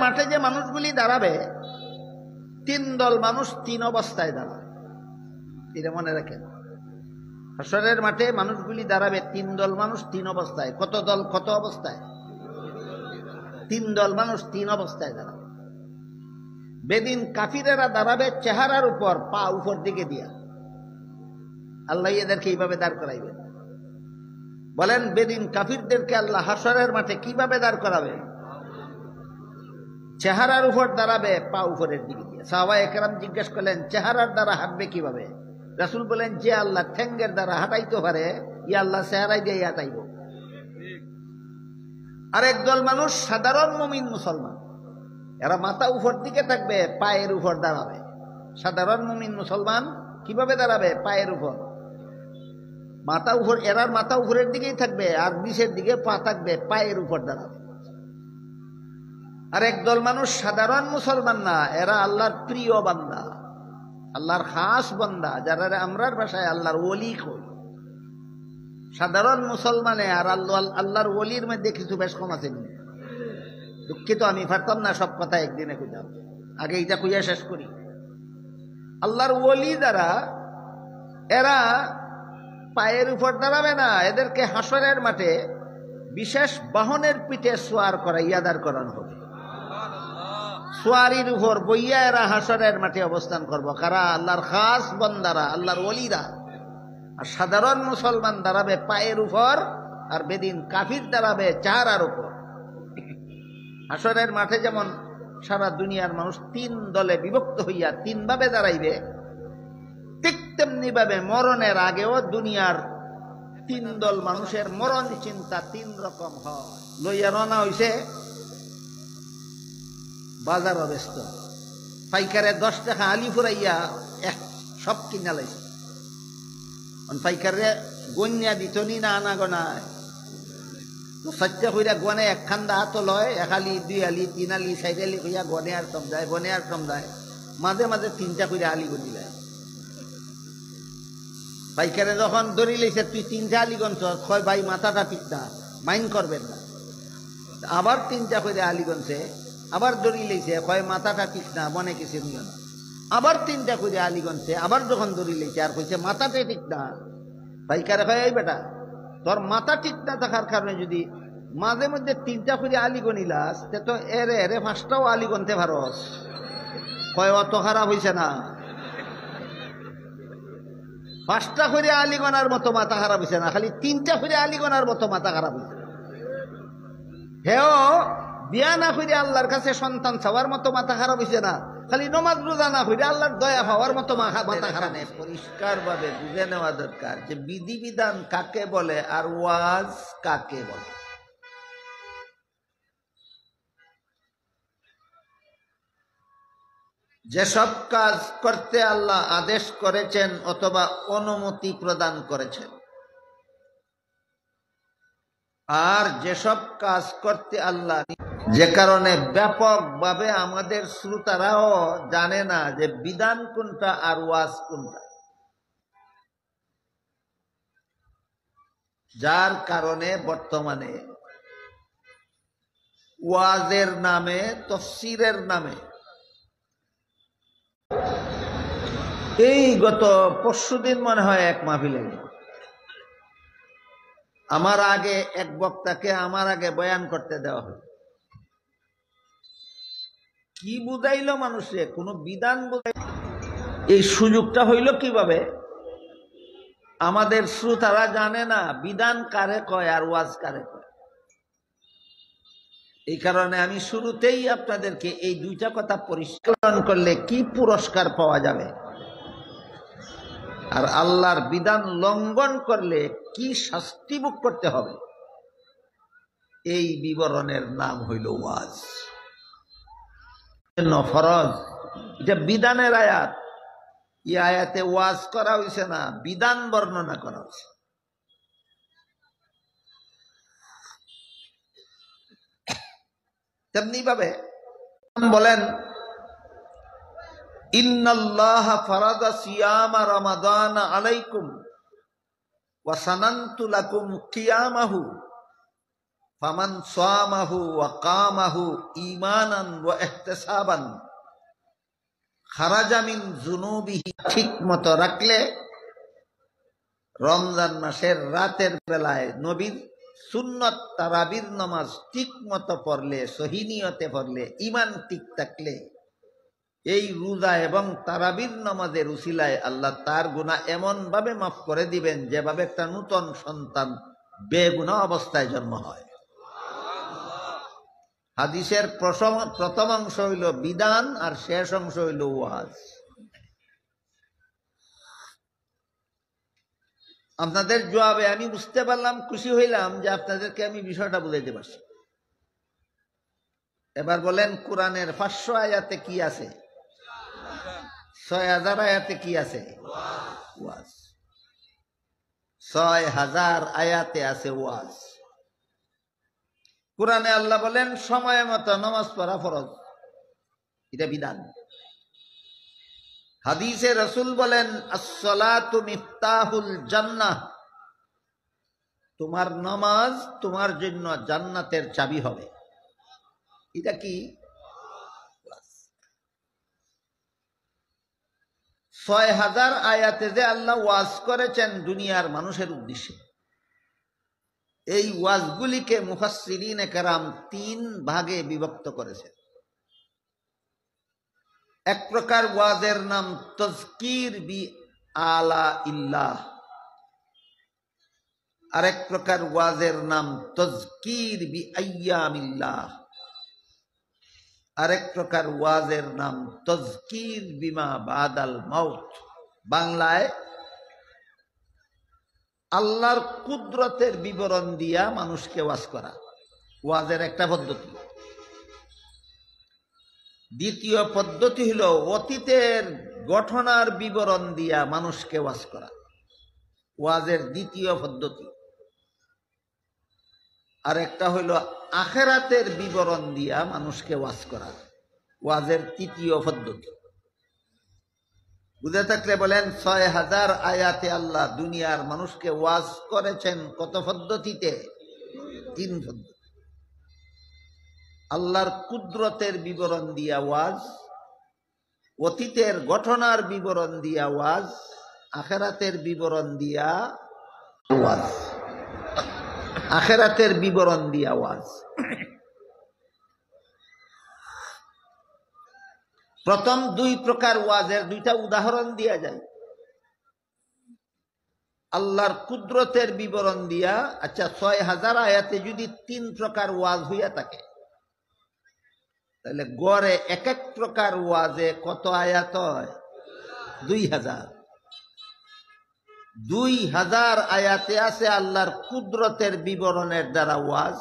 মাঠে যে মানুষগুলি দাঁড়াবে, তিন দল মানুষ তিন অবস্থায় দাঁড়াবে। এটা মনে রাখেন, হাসরের মাঠে মানুষগুলি দাঁড়াবে তিন দল মানুষ তিন অবস্থায়। কত দল কত অবস্থায়? তিন দল মানুষ তিন অবস্থায় দাঁড়াবে। বেদিন কাফিরেরা দাঁড়াবে চেহারার উপর, পা উপর দিকে দিয়া। আল্লাহ এদেরকে এইভাবে দাঁড় করাইবে। বলেন, বেদিন কাফিরদেরকে আল্লাহ হাসরের মাঠে কিভাবে দাঁড় করাবে? চেহারার উপর দাঁড়াবে, পা উপরের দিকে দিয়ে। সাহাবায়ে কেরাম জিজ্ঞেস করলেন, চেহারার দ্বারা হাঁটবে কিভাবে? রাসূল বলেন, যে আল্লাহ ঠ্যাঙ্গের দ্বারা হাঁটাইতে পারে, ই আল্লাহ চেহারাই দিয়ে হাঁটাইব। আর একদল মানুষ সাধারণ মুমিন মুসলমান, এরা মাথা উপর দিকে থাকবে, পায়ের উপর দাঁড়াবে। সাধারণ মুমিন মুসলমান কিভাবে দাঁড়াবে? পায়ের উপর, মাথা উপর। এরার মাথা উপরের দিকেই থাকবে, আর নিচের দিকে পা থাকবে, পায়ের উপর দাঁড়াবে। আর একদল মানুষ সাধারণ মুসলমান না, এরা আল্লাহর প্রিয় বান্দা, আল্লাহর খাস বান্দা, যারা আমরার ভাষায় আল্লাহর ওলি কই। সাধারণ মুসলমানে আর আল্লাহর ওলির মধ্যে কিছু বেশ কম আছে। দুঃখিত, আমি পারতাম না সব কথা একদিনে কইতাম। আগে এটা কইয়া শেষ করি। আল্লাহর ওলি যারা, এরা পায়ের উপর দাঁড়াবে না, এদেরকে হাসরের মাঠে বিশেষ বাহনের পিঠে সোয়ার করাইয়া দাঁড় করানো হবে। সোয়ারির উপর বইয়া এরা হাসরের মাঠে অবস্থান করবো। কারা? আল্লাহর খাস বান্দারা, আল্লাহর ওলিরা। আর সাধারণ মুসলমান দাঁড়াবে পায়ের উপর, আর বেদিন কাফির দাঁড়াবে চেহারার উপর। হাসরের মাঠে যেমন সারা দুনিয়ার মানুষ তিন দলে বিভক্ত হইয়া তিন ভাবে দাঁড়াইবে, ঠিক তেমনি ভাবে মরণের আগেও দুনিয়ার তিন দল মানুষের মরণ চিন্তা তিন রকম হয়। লইয়া রওনা হইছে, বাজার ব্যস্ত, পাইকারে 10 টাকা আলি ফুরাইয়া সব কিনা লাইছে। পাইকারে গন্যা দিতনি না আনা গনায়, তো সচ্চা কইরা গনে একখান দা হাত লয়, 1 আলি 2 আলি 3 আলি 4 আলি কইয়া গনে আর সমঝায়, গনে আর সমঝায়, মাঝে মাঝে 3টা কইরা আলি গনি দেয়। পাইকারে যখন ধরি লইছে, তুই 3টা আলি গনছ, কয় ভাই মাথাটা ঠিক না, মাইন্ড করবেন না। আবার 3টা কইরা আলি গনছে, আবার ধরি লইছে, কয় মাথাটা ঠিক না, মনে কিছু নিও না। আবার 3টা কইরা আলি গনছে, আবার যখন ধরি লইছে আর কইছে মাথাটাই ঠিক না। পাইকারে কয়, এই বেটা, তোর মাথা ঠিক না থাকার কারণে যদি মাঝে মধ্যে 3টা করে আলি গনিলাস, তো এরে এরে 5টাও আলি গনতে পারস। কয় অত খারাপ হইছে না, 5টা করে আলি গনার মতো মাথা খারাপ হইছে না, খালি 3টা করে আলি গনার মতো মাথা খারাপ হইছে। হেও বিয়া না করে আল্লাহর কাছে সন্তান চাওয়ার মতো মাথা খারাপ হইছে না, খালি নমাজ রোজা না করে আল্লাহর দয়া পাওয়ার মতো মাথা খারাপ। পরিষ্কার ভাবে বুঝে নেওয়া দরকার যে বিধিবিধান কাকে বলে আর ওয়াজ কাকে বলে। যেসব কাজ করতে আল্লাহ আদেশ করেছেন অথবা অনুমতি প্রদান করেছেন, আর যেসব কাজ করতে আল্লাহ, যে কারণে ব্যাপকভাবে আমাদের শ্রোতারাও জানে না যে বিধান কোনটা আর ওয়াজ কোনটা, যার কারণে বর্তমানে ওয়াজের নামে, তাফসীরের নামে, এই গত পরশুদিন মনে হয় এক মাহফিলে আমার আগে এক বক্তাকে আমার আগে বয়ান করতে দেওয়া হয়। কি বুঝাইলো মানুষে? কোন বিধান বুঝাই। এই সুযোগটা হইল কিভাবে? আমাদের শ্রোতারা জানে না বিধান কারে কয় আর ওয়াজ কারে কয়। এই কারণে আমি শুরুতেই আপনাদেরকে এই দুইটা কথা পরিষ্কার করলে কি পুরস্কার পাওয়া যাবে, আর আল্লাহর বিধান লঙ্ঘন করলে কি শাস্তি ভোগ করতে হবে, এই বিবরণের নাম হইল ওয়াজ। ফরজ, এটা বিধানের আয়াত। এই আয়াতে ওয়াজ করা হয়েছে না, বিধান বর্ণনা করা হয়েছে। তেমনি ভাবে বলেন, ইন্নাল্লাহা ফারাদা সিয়ামা রমাদান আলাইকুম ওয়া সানানতু লাকুম কিয়ামাহু ফামান সামাহু ওয়া কামাহু ঈমানান ওয়া ইহতিসাবান খারাজা মিন যুনুবিহি, ঠিক মতো রাখলে রমজান মাসের রাতের বেলায় নবীর সুন্নত তারাবির নামাজ ঠিক মতো পড়লে, সহি নিয়তে পড়লে, ঈমান ঠিক থাকলে, এই রোজা এবং তারাবির নামাজের উসিলায় আল্লাহ তার গুনাহ এমন ভাবে মাফ করে দিবেন যেভাবে একটা নূতন সন্তান বেগুনাহ অবস্থায় জন্ম হয়। হাদিসের প্রথম অংশ হইল বিধান আর শেষ অংশ হইল ওয়াজ। আপনাদের জবাবে আমি বুঝতে পারলাম, খুশি হইলাম যে আপনাদেরকে আমি বিষয়টা বুঝাইতে পারছি। এবার বলেন, কোরআনের 500 আয়াতে কি আছে? 6000 আয়াতে কি আছে? ওয়াজ। 6000 আয়াতে আছে ওয়াজ। কোরআনে আল্লাহ বলেন সময় মতো নামাজ পড়া ফরজ, এটা বিধান। হাদিসে রাসূল বলেন as-salatu মিফতাহুল জান্নাহ, তোমার নামাজ তোমার জন্য জান্নাতের চাবি হবে। এটা কি? 6000 আয়াতে যে আল্লাহ ওয়াজ করেছেন দুনিয়ার মানুষের উদ্দেশ্যে, এই ওয়াজগুলিকে মুফাসসিরিনে কেরাম 3 ভাগে বিভক্ত করেছেন। এক প্রকার ওয়াজের নাম তাজকির বি আলা ইল্লাহ, আরেক প্রকার ওয়াজের নাম তাজকির বি আইয়ামিল্লাহ, আরেক প্রকার ওয়াজের নাম তাজকির বিমা বাদাল মাউত। বাংলায় আল্লাহর কুদরতের বিবরণ দিয়া মানুষকে ওয়াজ করা ওয়াজের একটা পদ্ধতি। দ্বিতীয় পদ্ধতি হল অতীতের ঘটনার বিবরণ দিয়া মানুষকে ওয়াজ করা, ওয়াজের দ্বিতীয় পদ্ধতি। আর একটা হইল আখিরাতের বিবরণ দিয়া মানুষকে ওয়াজ করা, ওয়াজের তৃতীয় পদ্ধতি। বুঝে থাকলে বলেন 6000 আয়াতে আল্লাহ দুনিয়ার মানুষকে ওয়াজ করেছেন কত পদ্ধতিতে? 3 পদ্ধতি। আল্লাহর কুদরতের বিবরণ দিয়া ওয়াজ, অতীতের ঘটনার বিবরণ দিয়া ওয়াজ, আখিরাতের বিবরণ দিয়া ওয়াজ। আখিরাতের বিবরণ দিয়া ওয়াজ। প্রথম 2 প্রকার ওয়াজের 2টা উদাহরণ দিয়া যায়। আল্লাহর কুদরতের বিবরণ দিয়া, আচ্ছা 6000 আয়াতে যদি 3 প্রকার ওয়াজ হইয়া থাকে, তাহলে গড়ে এক এক প্রকার ওয়াজে কত আয়াত হয়? 2000। 2000 আয়াতে আছে আল্লাহর কুদরতের বিবরণের দ্বারা ওয়াজ,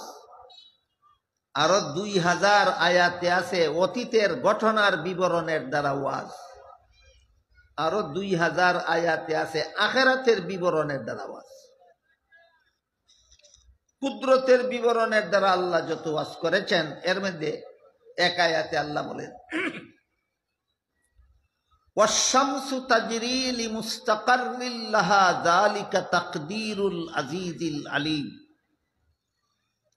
আরো 2000 আয়াতে আছে অতীতের ঘটনার বিবরণের দ্বারা ওয়াজ, আরো 2000 আয়াতে আছে আখিরাতের বিবরণের দ্বারা ওয়াজ। কুদরতের বিবরণের দ্বারা আল্লাহ যত ওয়াজ করেছেন এর মধ্যে এক আয়াতে আল্লাহ বলেন ওয়াশ-শামসু তাজরি লিমুস্তাকাররিল লাহা যালিকা তাকদীরুল আজিজিল আলীম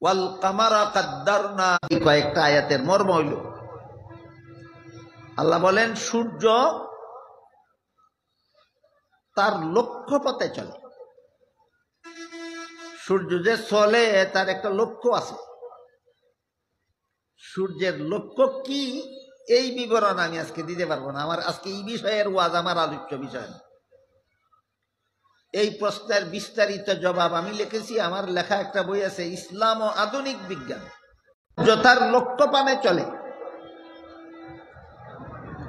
ওয়াল কামারা কাদ্দারনা। কয়েকটা আয়াতের মর্ম হইল আল্লাহ বলেন সূর্য তার লক্ষ্য পথে চলে। সূর্য যে চলে তার একটা লক্ষ্য আছে। সূর্যের লক্ষ্য কি এই বিবরণ আমি আজকে দিতে পারবো না, আমার আজকে এই বিষয়ের ওয়াজ আমার আলোচ্য বিষয় না। এই প্রশ্নের বিস্তারিত জবাব আমি লিখেছি, আমার লেখা একটা বই আছে ইসলাম ও আধুনিক বিজ্ঞান। তার লক্ষ্য পানে চলে,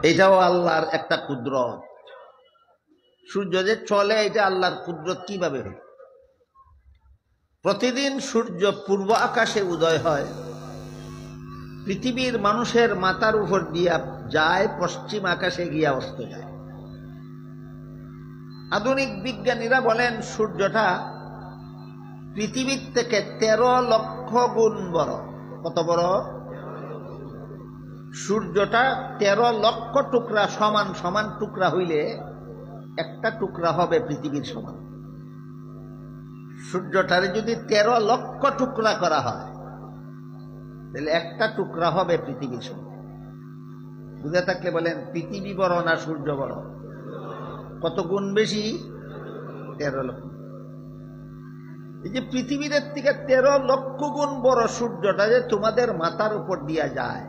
এটাও আল্লাহর একটা কুদরত। সূর্য যে চলে এটা আল্লাহর কুদরত কিভাবে হয়? প্রতিদিন সূর্য পূর্ব আকাশে উদয় হয়, পৃথিবীর মানুষের মাথার উপর দিয়া যায়, পশ্চিম আকাশে গিয়া অস্ত যায়। আধুনিক বিজ্ঞানীরা বলেন সূর্যটা পৃথিবীর থেকে 13 লক্ষ গুণ বড়। কত বড়? সূর্যটা 13 লক্ষ টুকরা সমান সমান টুকরা হইলে একটা টুকরা হবে পৃথিবীর সমান। সূর্যটারে যদি 13 লক্ষ টুকরা করা হয় তাহলে একটা টুকরা হবে পৃথিবীর সঙ্গে। বুঝে থাকলে বলেন, পৃথিবী বড় না সূর্য বড়? কত গুণ বেশি? 13 লক্ষ। এই যে পৃথিবীর থেকে 13 লক্ষ গুণ বড় সূর্যটা যে তোমাদের মাথার উপর দিয়া যায়,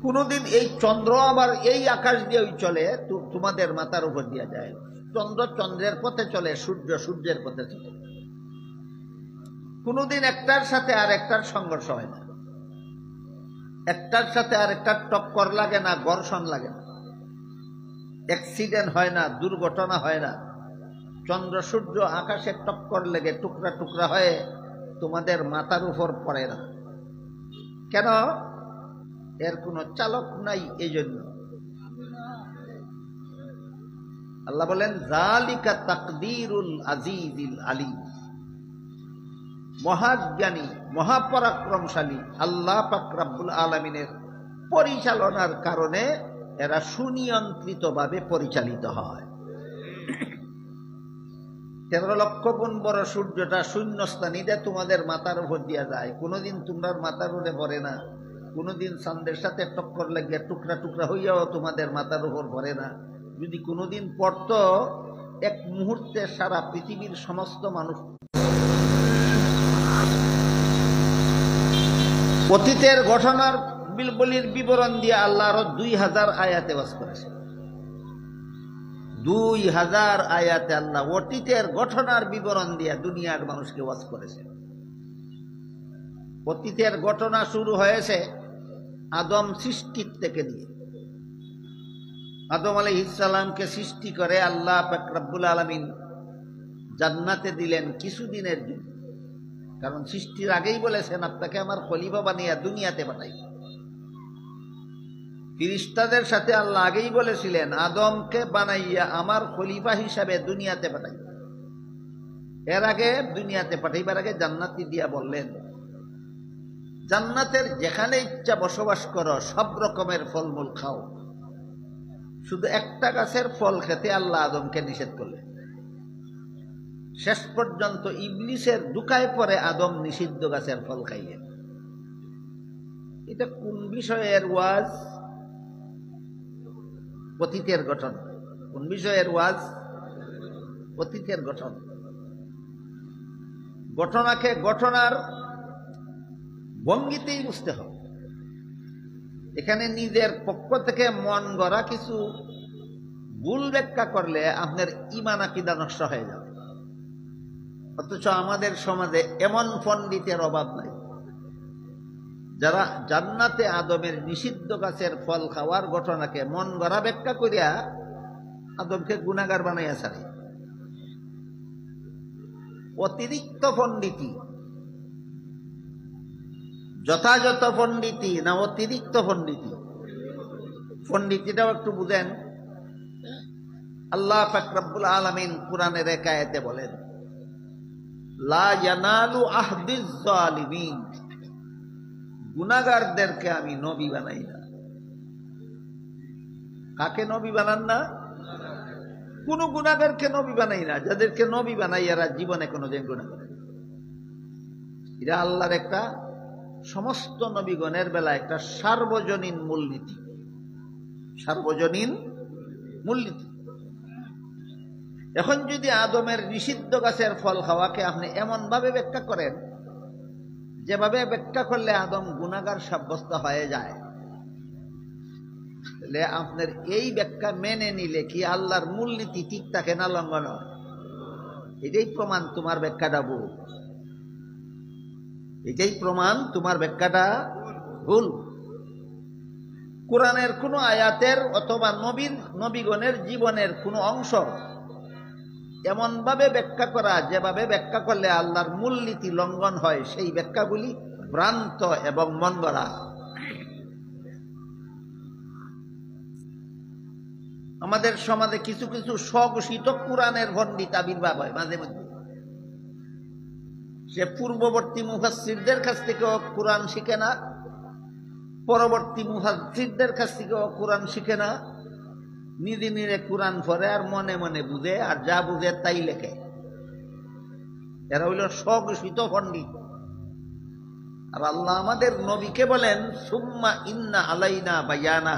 কোনদিন এই চন্দ্র আবার এই আকাশ দিয়ে চলে, তোমাদের মাথার উপর দিয়া যায়। চন্দ্র চন্দ্রের পথে চলে, সূর্য সূর্যের পথে চলে। কোনদিন একটার সাথে আর একটার সংঘর্ষ হয় না, একটার সাথে আর একটার টক্কর লাগে না, ঘর্ষণ লাগে না, অ্যাক্সিডেন্ট হয় না, দুর্ঘটনা হয় না। চন্দ্র সূর্য আকাশে টক্কর লেগে টুকরা টুকরা হয়ে তোমাদের মাথার উপর পড়ে না। কেন? এর কোনো চালক নাই। এই জন্য আল্লাহ বলেন, যালিকা তাকদীরুল আজিজিল আলীম। মহাজ্ঞানী মহাপরাক্রমশালী আল্লাহ পাক রব্বুল আলামিনের পরিচালনার কারণে এরা সুনিয়ন্ত্রিতভাবে পরিচালিত হয়। 13 লক্ষ গুণ বড় সূর্যটা শূন্যস্থানীতে তোমাদের মাথার উপর দিয়া যায়, কোনোদিন তোমার মাথার উপরে পড়ে না। কোনোদিন চাঁদের সাথে টক্কর লাগিয়া টুকরা টুকরা হইয়াও তোমাদের মাথার উপর পড়ে না। যদি কোনোদিন পড়ত, এক মুহূর্তে সারা পৃথিবীর সমস্ত মানুষ। অতীতের ঘটনার বলির বিবরণ দিয়ে আল্লাহ আরো 2000 আয়াতে বাস করেছে। 2000 আয়াতে আল্লাহ অতীতের ঘটনার বিবরণ দিয়ে দুনিয়ার মানুষকে ওয়াজ করেছে। অতীতের ঘটনা শুরু হয়েছে আদম সৃষ্টির থেকে নিয়ে। আদম আলাইহিস সালামকে সৃষ্টি করে আল্লাহ পাক রব্বুল আলামিন জান্নাতে দিলেন কিছুদিনের জন্য। কারণ সৃষ্টির আগেই বলেছেন, আপনাকে আমার খলিফা বানিয়ে দুনিয়াতে পাঠাই। ফেরেশতাদের সাথে আল্লাহ আগেই বলেছিলেন, আদমকে বানাইয়া আমার খলিফা হিসাবে দুনিয়াতে পাঠাই। এর আগে দুনিয়াতে পাঠাইবার আগে জান্নাতি দিয়া বললেন, জান্নাতের যেখানে ইচ্ছা বসবাস করো, সব রকমের ফলমূল খাও, শুধু একটা গাছের ফল খেতে আল্লাহ আদমকে নিষেধ করলেন। শেষ পর্যন্ত ইবলিসের দুকায় পরে আদম নিষিদ্ধ গাছের ফল খাইলেন। এটা কোন বিষয়ের ওয়াজ? অতীতের ঘটনা। কোন বিষয়ের ওয়াজ? অতীতের ঘটনা। ঘটনাকে ঘটনার ভঙ্গিতেই বুঝতে হবে। এখানে নিজের পক্ষ থেকে মন গড়া কিছু ভুল ব্যাখ্যা করলে আপনার ঈমান আকীদা নষ্ট হয়ে যাবে। অথচ আমাদের সমাজে এমন পণ্ডিতের অভাব নাই যারা জান্নাতে আদমের নিষিদ্ধ গাছের ফল খাওয়ার ঘটনাকে মন গড়া ব্যাখ্যা করিয়া আদমকে গুনাহগার বানাইয়া ছাড়ে। অতিরিক্ত পণ্ডিতি, যথাযথ পণ্ডিতি না অতিরিক্ত পণ্ডিতি? পণ্ডিতিটাও একটু বুঝেন। আল্লাহ পাক রব্বুল আলামিন কুরআনের এক আয়াতে বলেন, লা ইয়ানালু আহদিজ জালিমিন। গুনাহগারদেরকে আমি নবী বানাই না। কাকে নবী বানান না? কোন গুনাহগারকে নবী বানাই না। যাদেরকে নবী বানাই এরা জীবনে কোনোদিন গুনাহ করে না। এটা আল্লাহর একটা সমস্ত নবীগণের বেলা একটা সার্বজনীন মূলনীতি। সার্বজনীন মূলনীতি। এখন যদি আদমের নিষিদ্ধ গাছের ফল খাওয়াকে আপনি এমন ভাবে ব্যাখ্যা করেন যেভাবে ব্যাখ্যা করলে আদম গুনাহগার সাব্যস্ত হয়ে যায়, তাহলে আপনার এই ব্যাখ্যা মেনে নিলে কি আল্লাহর মূলনীতি ঠিক থাকে না লঙ্ঘন হয়? এটাই প্রমাণ তোমার ব্যাখ্যাটা ভুল। এটাই প্রমাণ তোমার ব্যাখ্যাটা ভুল। কোরআনের কোন আয়াতের অথবা নবীগণের জীবনের কোন অংশ এমন ভাবে ব্যাখ্যা করা যেভাবে ব্যাখ্যা করলে আল্লাহর মূলনীতি লঙ্ঘন হয়, সেই ব্যাখ্যাগুলি ভ্রান্ত এবং মন গড়া। আমাদের সমাজে কিছু কিছু স্বঘোষিত কোরআনের পণ্ডিত আবির্ভাব হয় মাঝে মধ্যে। সে পূর্ববর্তী মুফাসসিরদের কাছ থেকেও কোরআন শিখে না, পরবর্তী মুফাসসিরদের কাছ থেকেও কোরআন শিখে না, নিজে নিজে কোরআন পড়ে আর মনে মনে বুঝে, আর যা বুঝে তাই লেখে। এরা হইল স্বঘোষিত পণ্ডিত। আর আল্লাহ আমাদের নবীকে বলেন সুম্মা ইন্না আলাইনা বায়ানা,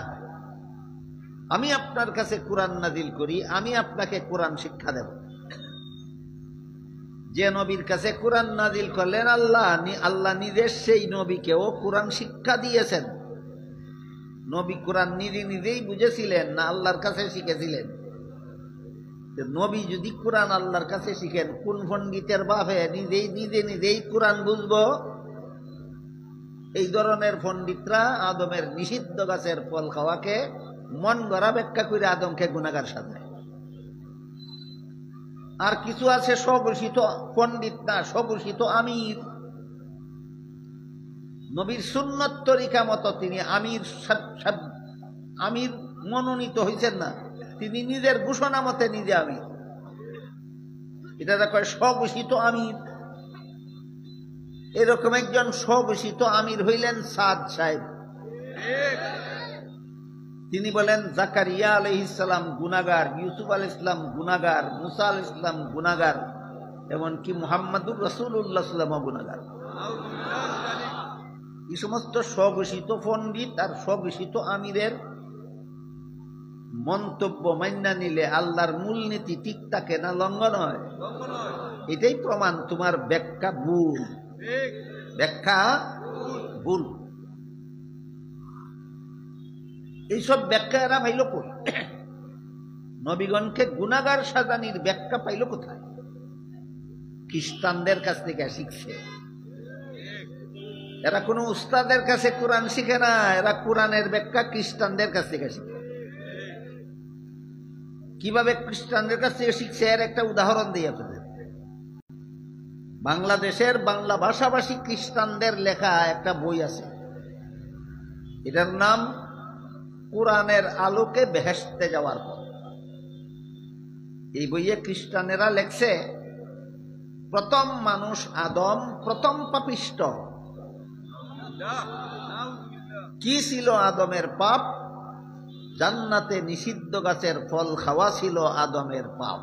আমি আপনার কাছে কোরআন নাজিল করি, আমি আপনাকে কোরআন শিক্ষা দেব। যে নবীর কাছে কোরআন নাজিল করলেন আল্লাহ নিজের সেই নবীকেও কোরআন শিক্ষা দিয়েছেন। নবী কোরআন নিজেই বুঝেছিলেন না আল্লাহর কাছে শিখেছিলেন? নবী যদি কোরআন আল্লাহর কাছে শিখেন, কোন পণ্ডিতের বাপে নিজেই কোরআন বুঝবো? এই ধরনের পণ্ডিতরা আদমের নিষিদ্ধ গাছের ফল খাওয়াকে মন গড়া ব্যাখ্যা করে আদমকে গুনাহগার সাজায়। আর কিছু আছে স্বঘোষিত পণ্ডিত না, স্বঘোষিত আমির, নবীর সুন্নত তরিকা মতো তিনি আমির মনোনীত হয়েছেন না, তিনি নিজের ঘোষণা মতে নিজে আমির। এটা কয় স্বঘোষিত আমির। এরকম একজন স্বঘোষিত আমির হইলেন সাদ সাহেব। তিনি বলেন জাকারিয়া আলাইহিস সালাম গুনাহগার, ইউসুফ আলাইহিস সালাম গুনাহগার, মুসা আলাইহিস সালাম গুনাহগার, এমনকি মুহাম্মদুর রাসূলুল্লাহ সাল্লাল্লাহু গুনাহগার। এই সমস্ত স্বঘোষিত পণ্ডিত আর স্বঘোষিত আমিরের মন্তব্য মান্না নিলে আল্লাহর মূলনীতি ঠিক থাকে না লঙ্ঘন হয়? এটাই প্রমাণ তোমার ব্যাখ্যা ভুল, ব্যাখ্যা ভুল। এইসব ব্যাখ্যা এরা পাইল কই? নবীগণকে গুনাহগার সাজানির ব্যাখ্যা পাইল কোথায়? খ্রিস্টানদের কাছ থেকে শিখছে। এরা কোনো উস্তাদের কাছে কোরআন শিখে না, এরা কোরআনের ব্যাখ্যা খ্রিস্টানদের কাছ থেকে শিখে। কিভাবে খ্রিস্টানদের কাছ থেকে শিখছে এর একটা উদাহরণ দিয়ে আপনাদের। বাংলাদেশের বাংলা ভাষাভাষী খ্রিস্টানদের লেখা একটা বই আছে, এটার নাম কোরআনের আলোকে বেহেশতে যাওয়ার পথ। এই বইয়ে খ্রিস্টানেরা লেখছে প্রথম মানুষ আদম প্রথম পাপিষ্ট। কি ছিল আদমের পাপ? জান্নাতে নিষিদ্ধ গাছের ফল খাওয়া ছিল আদমের পাপ।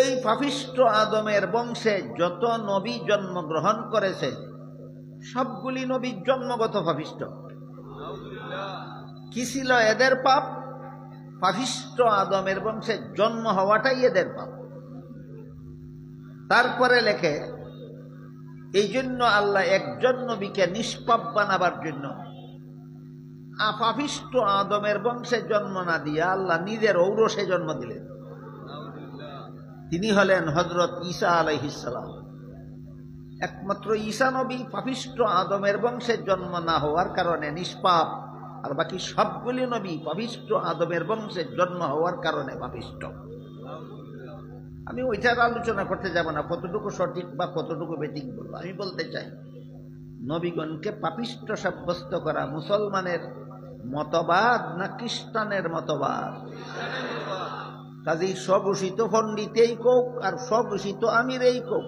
এই পাপিষ্ট আদমের বংশে যত নবী জন্মগ্রহণ করেছে সবগুলি নবী জন্মগত পাপিষ্ট। কি ছিল এদের পাপ? পাপিষ্ট আদমের বংশে জন্ম হওয়াটাই এদের পাপ। তারপরে লেখে এই জন্য আল্লাহ একজন নবীকে নিষ্পাপ বানাবার জন্য পাপিষ্ট আদমের বংশে জন্ম না দিয়ে আল্লাহ নিজের ঔরসে জন্ম দিলেন। তিনি হলেন হযরত ঈসা আলাইহিস সালাম। একমাত্র ঈসা নবী পাপিষ্ট আদমের বংশে জন্ম না হওয়ার কারণে নিষ্পাপ, আর বাকি সবগুলি নবী পাপিষ্ট আদমের বংশে জন্ম হওয়ার কারণে পাপিষ্ট। আমি ওইটার আলোচনা করতে যাব না, কতটুকু সঠিক বা কতটুকু বেঠিক বলবো। আমি বলতে চাই নবীগণকে পাপিষ্ট সাব্যস্ত করা মুসলমানের মতবাদ না খ্রিস্টানের মতবাদ? কাজেই স্বঘোষিত পণ্ডিতেই কোক আর স্বঘোষিত আমিরেই কোক,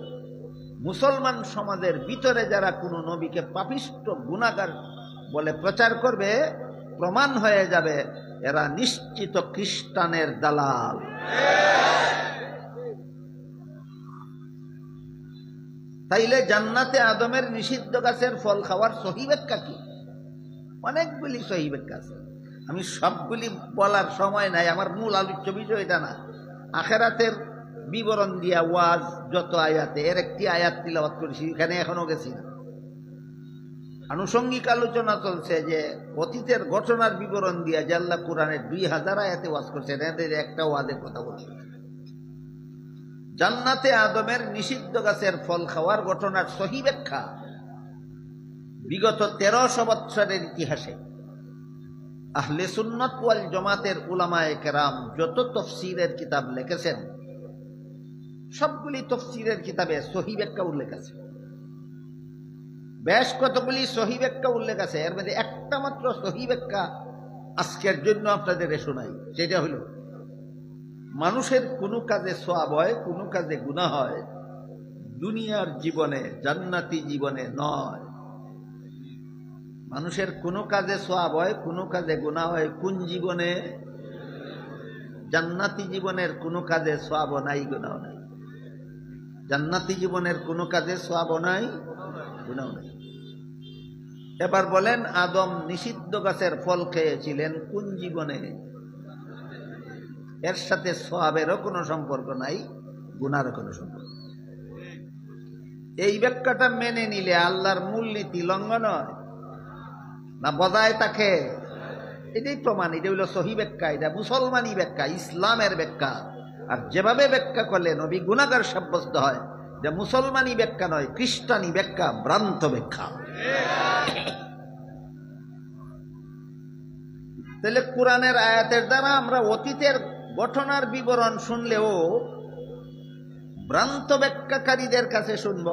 মুসলমান সমাজের ভিতরে যারা কোনো নবীকে পাপিষ্ট গুনাহগার বলে প্রচার করবে, প্রমাণ হয়ে যাবে এরা নিশ্চিত খ্রিস্টানের দালাল। তাইলে জান্নাতে আদমের নিষিদ্ধ গাছের ফল খাওয়ার সহি ব্যাখ্যা কি? অনেকগুলি সহি ব্যাখ্যা আছে, আমি সবগুলি বলার সময় নাই। আমার মূল আলোচ্য বিষয় এটা না। আখেরাতের বিবরণ দিয়া ওয়াজ যত আয়াতে, এর একটি আয়াত তিলাওয়াত করেছি, এখানে এখনো গেছি না। আনুষঙ্গিক আলোচনা চলছে যে অতীতের ঘটনার বিবরণ দিয়া যে আল্লাহ কোরআনের 2000 আয়াতে ওয়াজ করছেন, এদের একটা ওয়াজের কথা বলছে। জান্নাতে আদমের নিষিদ্ধ গাছের ফল খাওয়ার ঘটনার সহি ব্যাখ্যা বিগত 1300 বৎসরের ইতিহাসে আহলে সুন্নাত ওয়াল জামাতের উলামায়ে কেরাম যত তাফসীরের কিতাব লিখেছেন, সবগুলি তাফসীরের কিতাবে সহি ব্যাখ্যা উল্লেখ আছে। বেশ কতগুলি সহি ব্যাখ্যা উল্লেখ আছে, এর মধ্যে একটা মাত্র সহি ব্যাখ্যা আজকের জন্য আপনাদের শোনাই। সেটা হলো মানুষের কোনো কাজে সওয়াব হয়, কোনো কাজে গুনাহ হয়, দুনিয়ার জীবনে জান্নাতি জীবনে নয়। মানুষের কোনো কাজে সওয়াব হয়, কোনো কাজে গুনাহ হয়, কোন জীবনে? জান্নাতি জীবনের কোনো কাজে সওয়াব নাই, গুনাহ নাই। জান্নাতি জীবনের কোনো কাজে সওয়াব নাই, গুনাহ নাই। এবার বলেন, আদম নিষিদ্ধ গাছের ফল খেয়েছিলেন কোন জীবনে? এর সাথে সওয়াবেরও কোনো সম্পর্ক নাই, গুনারও কোনো সম্পর্ক। এই ব্যাখ্যাটা মেনে নিলে আল্লাহর মূলনীতি লঙ্ঘন হয় না বজায় থাকে? এটাই প্রমাণ। এটা হইল সহি ব্যাখ্যা, এটা মুসলমানি ব্যাখ্যা, ইসলামের ব্যাখ্যা। আর যেভাবে ব্যাখ্যা করলে নবী গুনাহগার সাব্যস্ত হয়, এটা মুসলমানি ব্যাখ্যা নয়, খ্রিস্টানি ব্যাখ্যা, ভ্রান্ত ব্যাখ্যা। তাহলে কোরআনের আয়াতের দ্বারা আমরা অতীতের ঘটনার বিবরণ শুনলেও ভ্রান্ত ব্যাখ্যাকারীদের কাছে শুনব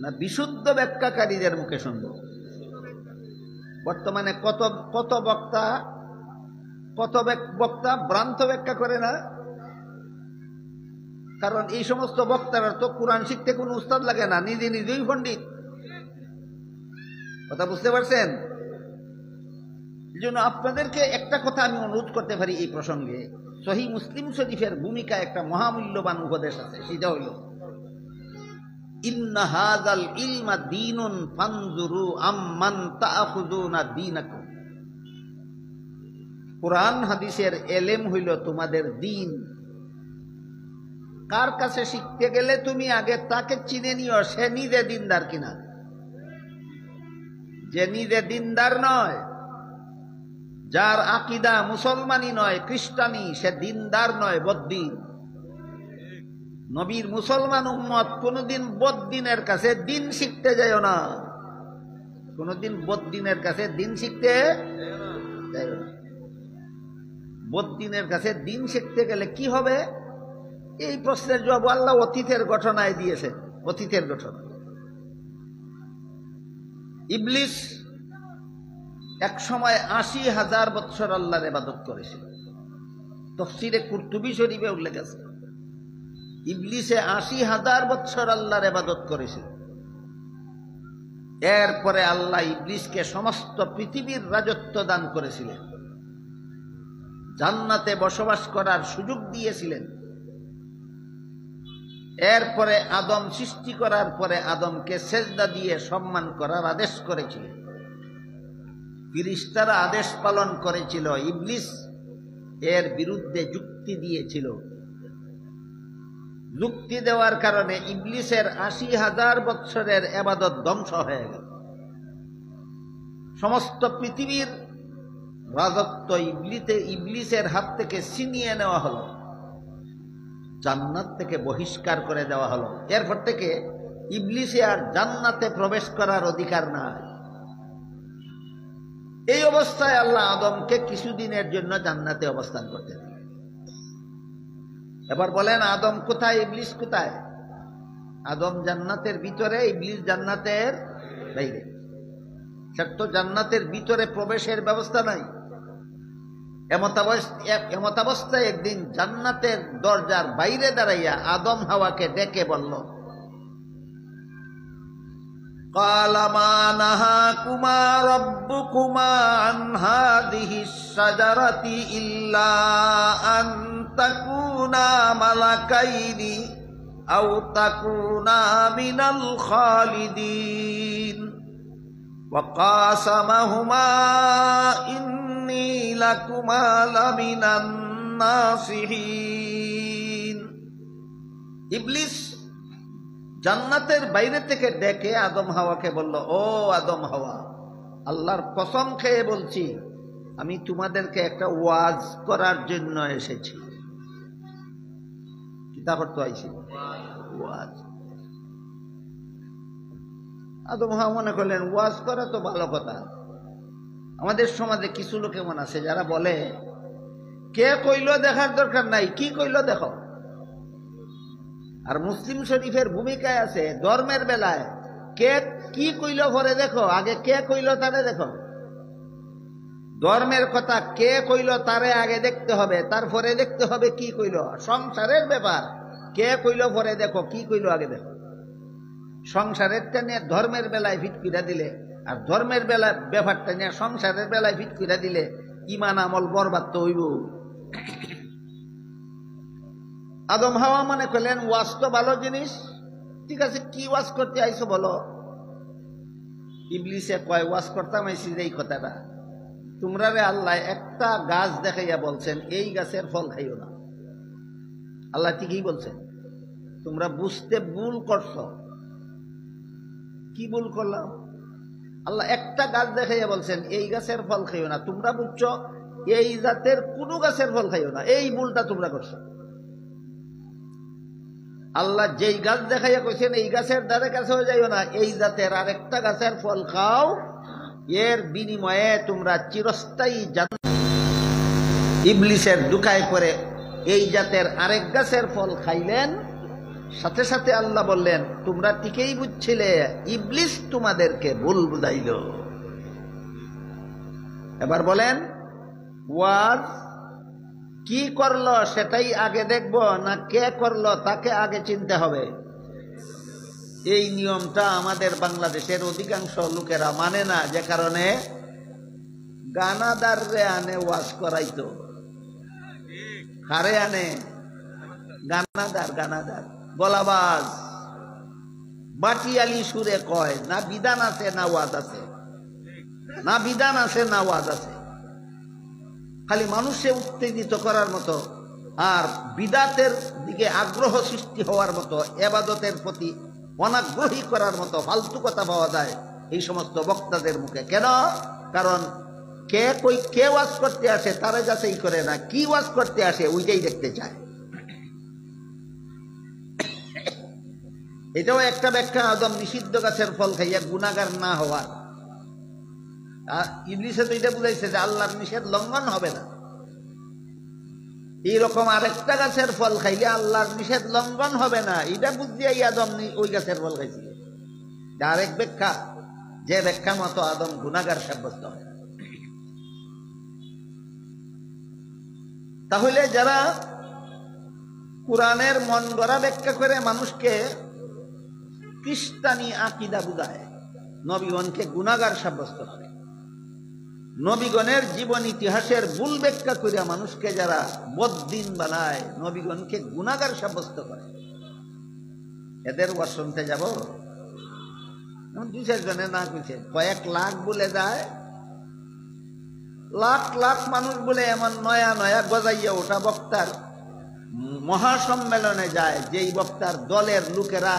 না বিশুদ্ধ ব্যাখ্যাকারীদের মুখে শুনব? বর্তমানে কত বক্তা ভ্রান্ত ব্যাখ্যা করে না? কারণ এই সমস্ত বক্তারা তো কোরআন শিখতে কোনো উস্তাদ লাগে না, নিজে নিজেই পণ্ডিত। কথা বুঝতে পারছেন? এই জন্য আপনাদেরকে একটা কথা আমি অনুরোধ করতে পারি এই প্রসঙ্গে। সহিহ মুসলিম শরীফের ভূমিকা একটা মহামূল্যবান উপদেশ আছে, সেটা হইল ইন্না হাযাল ইলমা দীনুন ফানজুরু আম্মান তাআখুযুনা দীনাকুম। কুরআন হাদিসের এলেম হইল তোমাদের দ্বীন। কার কাছে শিখতে গেলে তুমি আগে তাকে চিনে নিও, সে নিজে দিনদার কিনা। যে নিজে দিনদার নয়, যার আকীদা মুসলমানি নয়, খ্রিস্টানি, সে দিনদার নয়, বদ্দিন। নবীর মুসলমান উম্মত কোনদিন বদ্দিনের কাছে দিন শিখতে যায়ও না, কোনদিন বদ্দিনের কাছে দিন শিখতে যায়ও না। বদ্দিনের কাছে দিন শিখতে গেলে কি হবে? এই প্রশ্নের জবাব আল্লাহ অতীতের ঘটনায় দিয়েছেন। অতীতের ঘটনা, ইবলিস এক সময় ৮০,০০০ বৎসর আল্লাহর ইবাদত করেছিল। তাফসীরে কুরতুবী শরীফে উল্লেখ আছে, ইবলিসে ৮০,০০০ বৎসর আল্লাহর ইবাদত করেছিল। এরপরে আল্লাহ ইবলিসকে সমস্ত পৃথিবীর রাজত্ব দান করেছিলেন, জান্নাতে বসবাস করার সুযোগ দিয়েছিলেন। এরপরে আদম সৃষ্টি করার পরে আদমকে সেজদা দিয়ে সম্মান করার আদেশ করেছিলেন। ফেরেশতারা আদেশ পালন করেছিল, ইবলিস এর বিরুদ্ধে যুক্তি দিয়েছিল। যুক্তি দেওয়ার কারণে ইবলিসের ৮০,০০০ বৎসরের ইবাদত ধ্বংস হয়ে গেল। সমস্ত পৃথিবীর রাজত্ব ইবলিসের হাত থেকে ছিনিয়ে নেওয়া হলো, জান্নাত থেকে বহিষ্কার করে দেওয়া হলো। এরপর থেকে ইবলিসে আর জান্নাতে প্রবেশ করার অধিকার নাই। এই অবস্থায় আল্লাহ আদমকে কিছুদিনের জন্য জান্নাতে অবস্থান করতে দিলেন। এবার বলেন, আদম কোথায়, ইবলিস কোথায়? আদম জান্নাতের ভিতরে, ইবলিস জান্নাতের বাইরে। সত্য জান্নাতের ভিতরে প্রবেশের ব্যবস্থা নাই। এমতাবস্থায় একদিন জান্নাতের দরজার বাইরে দাঁড়াইয়া আদম হাওয়াকে ডেকে বলল, ক্বালা মা নাহাকুমা রাব্বুকুমা আন হাযিহিশ শাজারাতি ইল্লা আন তাকুনা মালাকাইনি আও তাকুনা মিনাল খালিদিন ওয়া কাসামাহুমা ইন্নী লাকুমা লামিনান নাসিহিন। ইবলিস জান্নাতের বাইরে থেকে ডেকে আদম হাওয়াকে বলল, ও আদম হাওয়া, আল্লাহর কসম খেয়ে বলছি, আমি তোমাদেরকে একটা ওয়াজ করার জন্য এসেছি। কিতাব পড়তে আইছি, ওয়াজ। আদম হাওয়া মনে করলেন ওয়াজ করা তো ভালো কথা। আমাদের সমাজে কিছু লোক এমন আছে যারা বলে, কে কইল দেখার দরকার নাই, কি কইল দেখো। আর মুসলিম শরীফের ভূমিকায় আছে ধর্মের বেলায়, কে কি কইল পরে দেখো, আগে কে কইল তারে দেখো। ধর্মের কথা কে কইল তারে আগে দেখতে হবে, তারপরে দেখতে হবে কি কইল। সংসারের ব্যাপার কে কইল পরে দেখো, কি কইল আগে দেখো। সংসারেরটা নিয়ে ধর্মের বেলায় ফিট করে দিলে, আর ধর্মের বেলায় ব্যাপারটা নিয়ে সংসারের বেলায় ফিট করে দিলে ইমান আমল বরবাদ তো হইব। আদম হাওয়া মনে করলেন ওয়াজ তো ভালো জিনিস, ঠিক আছে, কি ওয়াজ করতে আইছো বলো? ইবলিসে কয়, ওয়াজ করতাম আইছি এই কথাটা, তোমরা রে আল্লাহ একটা গাছ দেখাইয়া বলছেন এই গাছের ফল খাইও না। আল্লাহ ঠিকই বলছেন, তোমরা বুঝতে ভুল করছো। কি ভুল করলাম? আল্লাহ একটা গাছ দেখাইয়া বলছেন এই গাছের ফল খাইও না, তোমরা বুঝছো এই জাতের কোনো গাছের ফল খাইও না, এই ভুলটা তোমরা করছো। আল্লাহ যেই গাছ দেখাইয়া কইছেন এই গাছের দ্বারে কাছেও যাইও না, এই জাতের আরেকটা গাছের ফল খাও, এর বিনিময়ে তোমরা চিরস্থায়ী জান্নাত। ইবলিসের দুকায় করে এই জাতের আরেক গাছের ফল খাইলেন, সাথে সাথে আল্লাহ বললেন তোমরা ঠিকই বুঝছিলে, ইবলিস তোমাদেরকে ভুল বুঝাইল। এবার বলেন, ওয়াজ কি করলো সেটাই আগে দেখব না কে করলো তাকে আগে চিনতে হবে? এই নিয়মটা আমাদের বাংলাদেশের অধিকাংশ লোকেরা মানে না, যে কারণে গানাদার রে আনে ওয়াজ করাইতো। কারে আনে? গানাদার গলাবাজ, বাটিয়ালি সুরে কয়, না বিধান আছে না ওয়াজ আছে, না বিধান আছে না ওয়াজ আছে, খালি মানুষে উত্তেজিত করার মতো আর বিদাতের দিকে আগ্রহ সৃষ্টি হওয়ার মতো, এবাদতের প্রতি অনাগ্রহী করার মতো ফালতু কথা পাওয়া যায় এই সমস্ত বক্তাদের মুখে। কেন? কারণ কে ওয়াজ করতে আসে তারা যাচাই করে না, কি ওয়াজ করতে আসে ওইটাই দেখতে চায়। এটাও একটা ব্যাখ্যা আদম নিষিদ্ধ গাছের ফল খাইয়া গুনাহগার না হওয়ার। ইবলিসে তো এটা বুঝাইছে যে আল্লাহর নিষেধ লঙ্ঘন হবে না, এইরকম আরেকটা গাছের ফল খাইলে আল্লাহর নিষেধ লঙ্ঘন হবে না, এটা বুঝিয়াই আদম ওই গাছের ফল খাইছিল। আরেক ব্যাখ্যা, যে ব্যাখ্যা মতো আদম গুনাহগার সাব্যস্ত হয়। তাহলে যারা কোরআনের মন গড়া ব্যাখ্যা করে মানুষকে খ্রিস্টানি আকীদা বুঝায়, নবীগণকে গুনাহগার সাব্যস্ত করে, নবীগণের জীবন ইতিহাসের ভুল ব্যাখ্যা করিয়া মানুষকে যারা বদ্দিন বানায়, নবীগণকে গুনাহগার সাব্যস্ত করে, এদের ওয়াজ শুনতে যাব? দুই চারজনে না কইছে, কয়েক লাখ বলে যায়, লাখ লাখ মানুষ বলে এমন নয়া নয়া গজাইয়া ওঠা বক্তার মহাসম্মেলনে যায়, যেই বক্তার দলের লোকেরা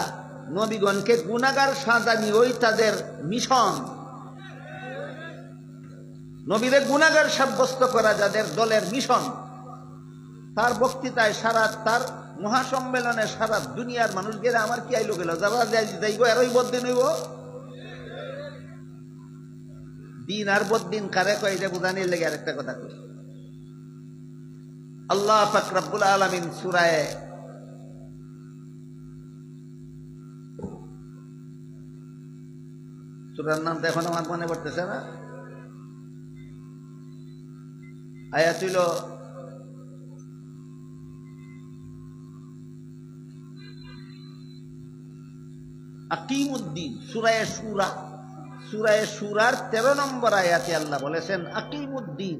নবীগণকে গুনাহগার সাজানি, ওই তাদের মিশন। নবীরে গুনাহগার সাব্যস্ত করা যাদের দলের মিশন, তার বক্তৃতায় তার মহাসম্মেলনে সারা দুনিয়ার মানুষ গেলে আমার কি আইলো গেল, যারা যাইব এরই বদ্দিন হইব। দিন আর বদ্দিন কারে কয় এটা বুঝানির লেগে আরেকটা কথা কই। আল্লাহ পাক রব্বুল আলামিন সূরার নাম তো এখন আমার মনে পড়তেছে না, আয়াত হইল আকিমুদ্দিন, সূরা শুরার 13 নম্বর আয়াতে আল্লাহ বলেছেন আকিমুদ্দিন।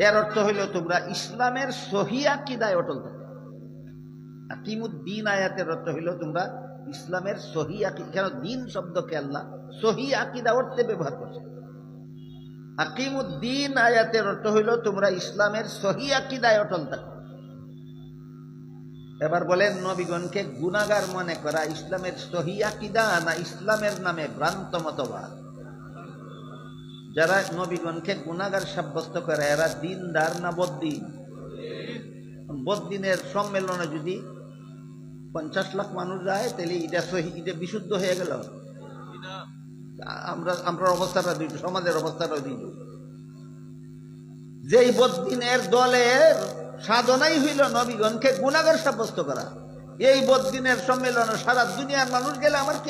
এর অর্থ হইল তোমরা ইসলামের সহি আকীদায় অটল থাকো। আকিমুদ্দিন আয়াতের অর্থ হইল তোমরা ইসলামের সহি আকীদা, কেন দিন শব্দকে আল্লাহ সহি আকীদা অর্থে ব্যবহার করছে। আকিমুদ্দিন আয়াতের অর্থ হইল তোমরা ইসলামের সহি আকীদায় অটল থাকো। এবার বলেন, নবীগণকে গুনাহগার মনে করা ইসলামের সহি আকীদা না ইসলামের নামে ভ্রান্ত মতবাদ? যারা নবীগণকে গুনাহগার সাব্যস্ত করে এরা দিনদার না বদ্দিন? বদ্দিনের সম্মেলনে যদি 50 লাখ মানুষ যায় তাহলে এটা বিশুদ্ধ হয়ে গেল। আমরা অবস্থাটা দিই, সমাজের অবস্থাটা দিই। যেই বদ্দিনের দলের সাধনাই হইল নবীগণকে গুনাহগার সাব্যস্ত করা, এই বদ্দিনের সম্মেলনে সারা দুনিয়ার মানুষ গেলে আমার কি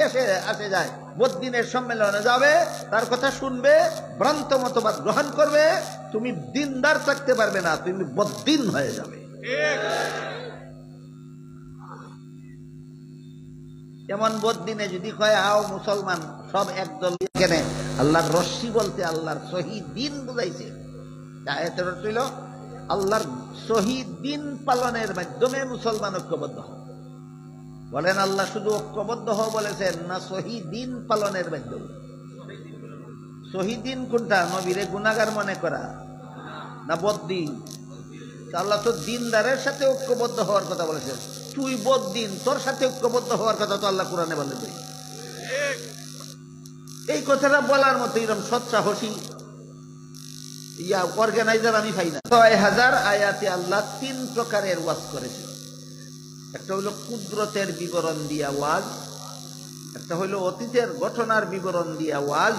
আসে যায়? বদ্দিনের সম্মেলনে যাবে, তার কথা শুনবে, ভ্রান্ত মতবাদ গ্রহণ করবে, তুমি দিনদার থাকতে পারবে না, তুমি বদ্দিন হয়ে যাবে। এমন বদ্দিনে যদি কয় আও মুসলমান সব একদল, কেনে আল্লাহর রশ্মি বলতে আল্লাহর সহি দিন বুঝাইছে। আয়াতের অর্থ হইল আল্লাহর সহি দিন পালনের মাধ্যমে মুসলমান ঐক্যবদ্ধ হয়। বলেন আল্লাহ শুধু ঐক্যবদ্ধ হও বলেছেন না সহি দিন পালনের মাধ্যমে? সহি দিন কোনটা? নবীরে গুনাহগার মনে করা না বদ্দিন? আল্লাহ তো দিনদারের সাথে ঐক্যবদ্ধ হওয়ার কথা বলেছেন। তুই বদ্দিন, তোর সাথে ঐক্যবদ্ধ হওয়ার কথা তো আল্লাহ কোরআনে বলে দেয়। এই কথাটা বলার মতো এরকম সৎসাহসী অর্গানাইজার আমি পাই না। ৬,০০০ আয়াতে আল্লাহ ৩ প্রকারের ওয়াজ করেছেন। একটা হইল কুদরতের বিবরণ দিয়া ওয়াজ, একটা হইল অতীতের ঘটনার বিবরণ দিয়া ওয়াজ,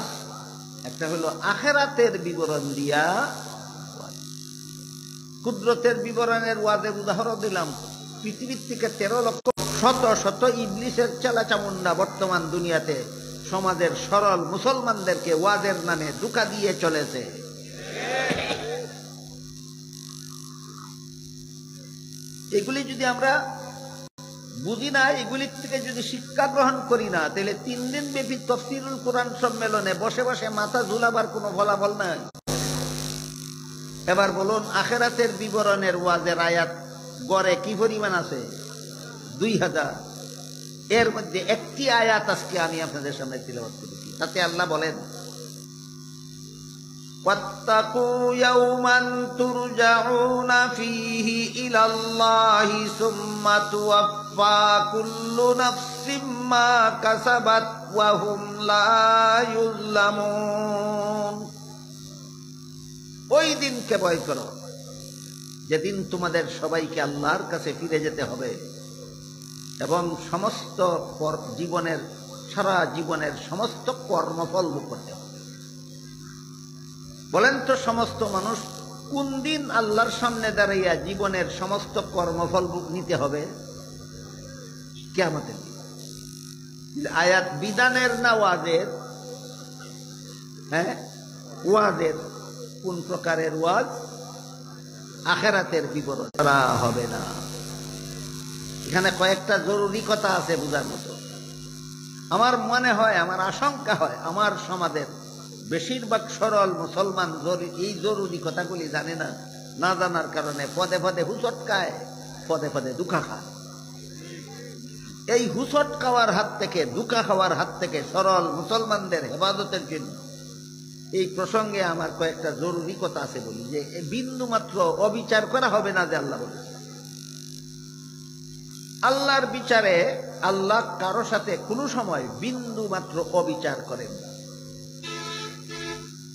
একটা হইল আখিরাতের বিবরণ দিয়া ওয়াজ। কুদরতের বিবরণের ওয়াজের উদাহরণ দিলাম, পৃথিবীর থেকে ১৩ লক্ষ শত শত ইবলিসের চালাচামুন্ডা বর্তমান দুনিয়াতে সমাজের সরল মুসলমানদেরকে ওয়াজের নামে ধোঁকা দিয়ে চলেছে। এগুলি যদি আমরা বুঝি না, এগুলির থেকে যদি শিক্ষা গ্রহণ করি না, তাহলে ৩ দিন ব্যাপী তাফসীরুল কোরআন সম্মেলনে বসে বসে মাথা ঝুলাবার কোনো ফলাফল নাই। এবার বলুন, আখিরাতের বিবরণের ওয়াজের আয়াত গড়ে কি পরিমাণ আছে? ২,০০০। এর মধ্যে একটি আয়াত আজকে আমি আপনাদের সামনে তিলাওয়াত করেছি। তাতে আল্লাহ বলেন, ওয়াত্তাকু ইয়াওমান তুরজাউনা ফীহি ইলাল্লাহি সুম্মা তুওয়াফফা কুল্লু নাফসিম মা কাসাবাত ওয়া হুম লা ইউযলামুন। ওই দিনকে ভয় করো যেদিন তোমাদের সবাইকে আল্লাহর কাছে ফিরে যেতে হবে এবং সমস্ত জীবনের সারা জীবনের সমস্ত কর্মফল ভোগ করতে হবে। বলেন তো, সমস্ত মানুষ কোন দিন আল্লাহর সামনে দাঁড়াইয়া জীবনের সমস্ত কর্মফল নিতে হবে? কিয়ামতের দিন। আয়াত বিধানের না ওয়াজের? হ্যাঁ, ওয়াজের। কোন প্রকারের ওয়াজ? আখিরাতের বিবরণ করা হবে না। এখানে কয়েকটা জরুরি কথা আছে বোঝার মতো। আমার মনে হয়, আমার আশঙ্কা হয়, আমার সমাজের বেশিরভাগ সরল মুসলমান এই জরুরি কথাগুলি জানে না। না জানার কারণে পদে পদে হুচটকায়, পদে পদে দুঃখা খায়। এই হুচটকাওয়ার হাত থেকে, দুঃখা খাওয়ার হাত থেকে সরল মুসলমানদের হেফাজতের জন্য এই প্রসঙ্গে আমার কয়েকটা জরুরি কথা আছে বলি। যে বিন্দু মাত্র অবিচার করা হবে না, যে আল্লাহ বলেছে। আল্লাহর বিচারে আল্লাহ কারো সাথে কোনো সময় বিন্দু মাত্র অবিচার করেন না।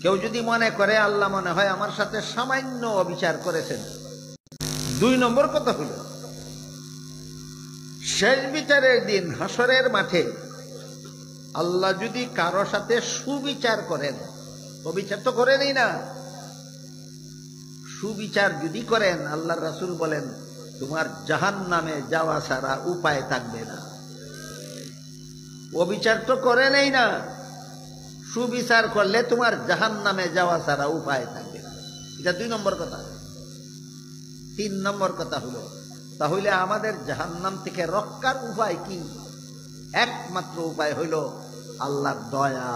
কেউ যদি মনে করে আল্লাহ মনে হয় আমার সাথে সামান্য অবিচার করেছেন, ২ নম্বর কথা হলো, শেষ বিচারের দিন হাসরের মাঠে আল্লাহ যদি কারো সাথে সুবিচার করেন, অবিচার তো করেনই না, সুবিচার যদি করেন, আল্লাহর রাসূল বলেন তোমার জাহান্নামে যাওয়া ছাড়া উপায় থাকবে না। অবিচার তো করেনই না, সুবিচার করলে তোমার জাহান্নামে যাওয়া ছাড়া উপায় থাকবে না। এটা ২ নম্বর কথা। ৩ নম্বর কথা হলো, তাহলে আমাদের জাহান্নাম থেকে রক্ষার উপায় কি? একমাত্র উপায় হইল আল্লাহর দয়া।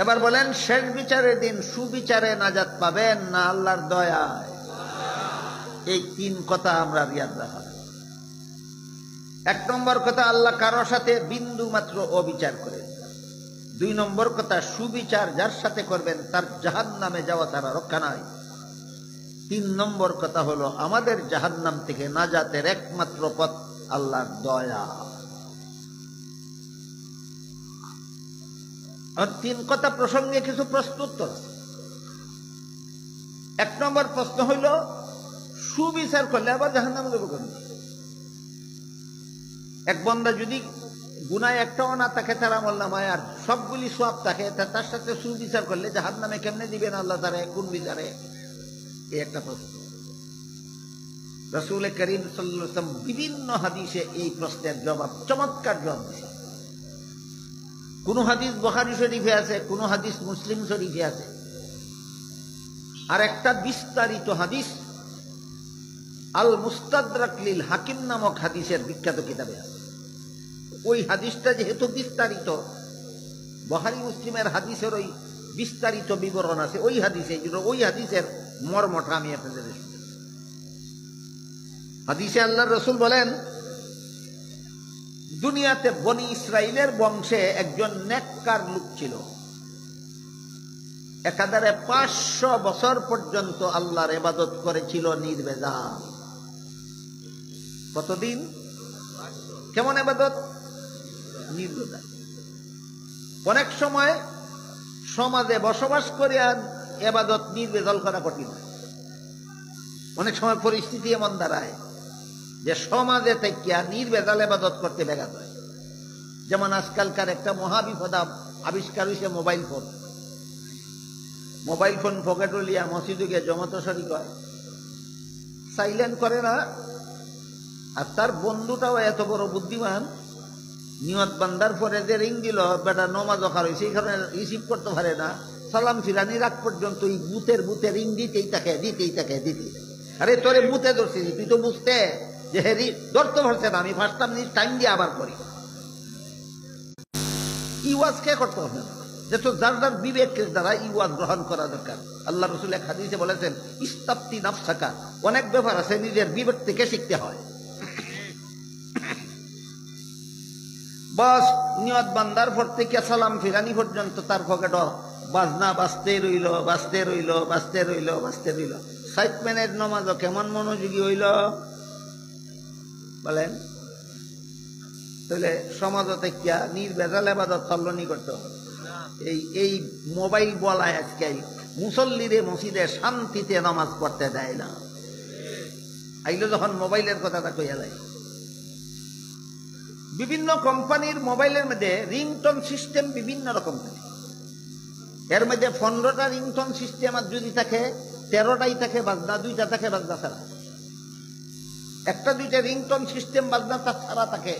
এবার বলেন, শেষ বিচারের দিন সুবিচারে নাজাত পাবেন না আল্লাহর দয়ায়? এই ৩ কথা আমরা রিয়াদ রাখা। ১ নম্বর কথা, আল্লাহ কারোর সাথে বিন্দু মাত্র অবিচার করেন। ২ নম্বর কথা, সুবিচার যার সাথে করবেন তার জাহান্নামে যাওয়া ছাড়া রক্ষা নাই। ৩ নম্বর কথা হলো, আমাদের জাহান্নাম থেকে নাজাতের একমাত্র পথ আল্লাহর দয়া। আর ৩ কথা প্রসঙ্গে কিছু প্রশ্ন উত্তর। ১ নম্বর প্রশ্ন হইল, সুবিচার করলে আবার জাহান্নামে যাবো কেন? এক বান্দা যদি গুনায় একটাও না থাকে তার আমলনামায়, আর সবগুলি সওয়াব থাকে, তার সাথে সুবিচার করলে জাহান্নামে কেমনে দিবেন আল্লাহ? তারে কোন বিচারে? এই একটা প্রশ্ন। রাসূল করিম সাল্লাল্লাহু আলাইহি ওয়াসাল্লাম বিভিন্ন হাদিসে এই প্রশ্নের জবাব, চমৎকার জবাব দিয়েছেন। কোন হাদিস বুখারী শরীফে আছে, কোন হাদিস মুসলিম শরীফে আছে, আর একটা বিস্তারিত হাদিস আল মুস্তাদরাক লিল হাকিম নামক হাদিসের বিখ্যাত কিতাবে আছে। ওই হাদিসটা যেহেতু বিস্তারিত, বুখারী মুসলিমের হাদিসের ওই বিস্তারিত বিবরণ আছে ওই হাদিসে, ওই হাদিসের মর্মটা আমি আপনাদের শুনি। হাদিসে আল্লাহর রাসূল বলেন, দুনিয়াতে বনি ইসরাইলের বংশে একজন নেককার লোক ছিল, একাধারে 500 বছর পর্যন্ত আল্লাহর ইবাদত করেছিল নির্ভেজাল। কতদিন? কেমন ইবাদত? নির্ভেজাল। অনেক সময় সমাজে বসবাস করে আর ইবাদত নির্ভেজাল করা কঠিন হয়। অনেক সময় পরিস্থিতি এমন দাঁড়ায় যে সমাজে থেকে নির্ভেজাল ইবাদত করতে ব্যাঘাত হয়। যেমন আজকালকার একটা মহাবিপদ আবিষ্কার হয়েছে mobile phone. Mobile phone pocket লিয়া মসজিদে গিয়ে জমাত শরিক হয়, সাইলেন্ট করে না। আর তার বন্ধুটাও এত বড় বুদ্ধিমান, নিয়ত বান্দার পরে যে রিং দিল, বেটা নমাজ অকার হয়েছে, এই কারণে রিসিভ করতে পারে না। সালাম ফিরানি রাখ পর্যন্ত এই বুথে রিং দিতেই থাকে। আরে তোরে বুথে ধরছি, তুই তো বুঝতে যে হেরি ধরতে পারছে না, আমি ফার্স্ট টাইম দিয়ে আবার করি। ইওয়াজ কে করতে হবে না, যে তো যার যার বিবেকের দ্বারা ইওয়াজ গ্রহণ করা দরকার। আল্লাহ রাসূল এক হাদিসে বলেছেন, ইস্তাফতি নাফসাকা। অনেক ব্যাপার আছে নিজের বিবেক থেকে শিখতে হয়। বাস নিয়ত বান্দার পর থেকে সালাম ফিরানি পর্যন্ত তার পকেট বাজনা বাজতে রইল। 60 মিনিট নামাজও কেমন মনোযোগী হইল বলেন? তাহলে সমাজও থেকে নির্ভেজাল ইবাদত চলনি করতে হবে। এই মোবাইল বলায় আজকাল মুসল্লিরে মসজিদে শান্তিতে নামাজ পড়তে দেয় না। আইলো যখন মোবাইলের কথাটা কইয়া যায়। বিভিন্ন কোম্পানির মোবাইলের মধ্যে রিংটোন সিস্টেম বিভিন্ন রকম থাকে। এর মধ্যে 15টা রিংটোন সিস্টেম আর যদি থাকে 13টাই থাকে বাজনা, 2টা থাকে বাজনা ছাড়া। একটা 2টা রিংটোন সিস্টেম বাজনা ছাড়া থাকে।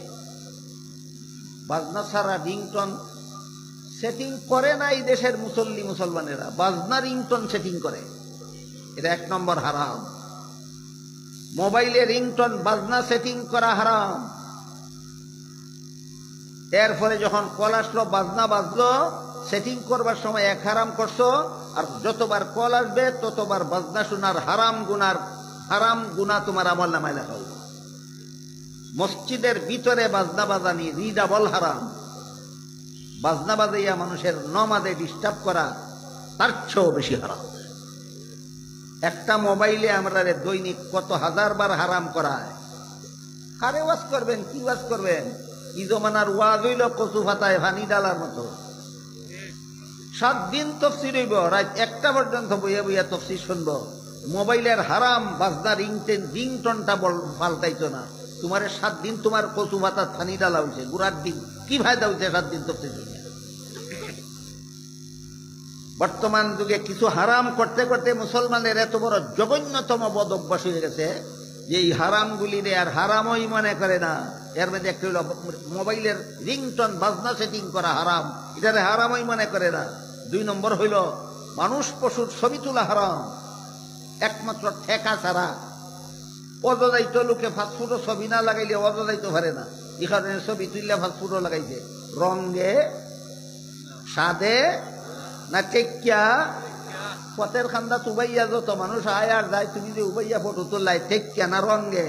বাজনা ছাড়া রিংটোন সেটিং করে না এই দেশের মুসলমানেরা, বাজনা রিংটোন সেটিং করে। এটা 1 নম্বর হারাম। মোবাইলে রিংটোন বাজনা সেটিং করা হারাম। এরপরে যখন কল আসলো, বাজনা বাজলো, সেটিং করবার সময় 1 হারাম করছো, আর যতবার কল আসবে ততবার বাজনা শোনার হারাম গুনাহ তোমার আমল নামায় লেখা হবে। মসজিদের ভিতরে বাজনা বাজানি রিডাবল হারাম। বাজনা বাজাইয়া মানুষের নমাজে ডিস্টার্ব করা তার চেয়েও বেশি হারাম। একটা মোবাইলে আমরা দৈনিক কত হাজার বার হারাম করায়। কারে ওয়াজ করবেন, কি ওয়াজ করবেন? ই জমানার ওয়াজ হইল কচু পাতায় পানি ডালার মতো। 7 দিন তফসির হইব, রাত 1টা পর্যন্ত বইয়া তফসির শুনব। মোবাইলের হারাম বাজনা রিংটনটা পাল্টাইতো না। তোমার 7 দিন তোমার কচু পাতা পানি ডালা হয়েছে, গুড়ার দিন কি ফায়দা হয়েছে 7 দিন তফসির শুনে? বর্তমান যুগে কিছু হারাম করতে করতে মুসলমানের এত বড় জঘন্যতম বদ অভ্যাস হয়ে গেছে যে এই হারামগুলিরে আর হারামই মনে করে না। এর মধ্যে একটা হইল মোবাইলের রিংটন বাজনা সেটিং করা হারাম, এটারে হারামই মনে করে না। 2 নম্বর হইল মানুষ পশুর ছবি তোলা হারাম, একমাত্র ঠেকা ছাড়া। অজদায়িত লোকে ফাস্টফুডও ছবি না লাগাইলে অজদায়িত পারে না, এখানে ছবি তুললে ফাস্টফুডও লাগাইছে। রঙে স্বাদে না টেকিয়া পথের খান্দা উবাইয়া যত মানুষ আয় আর যায়, তুমি যে উবাইয়া ফটো তোলাই টেকিয়া না রঙে?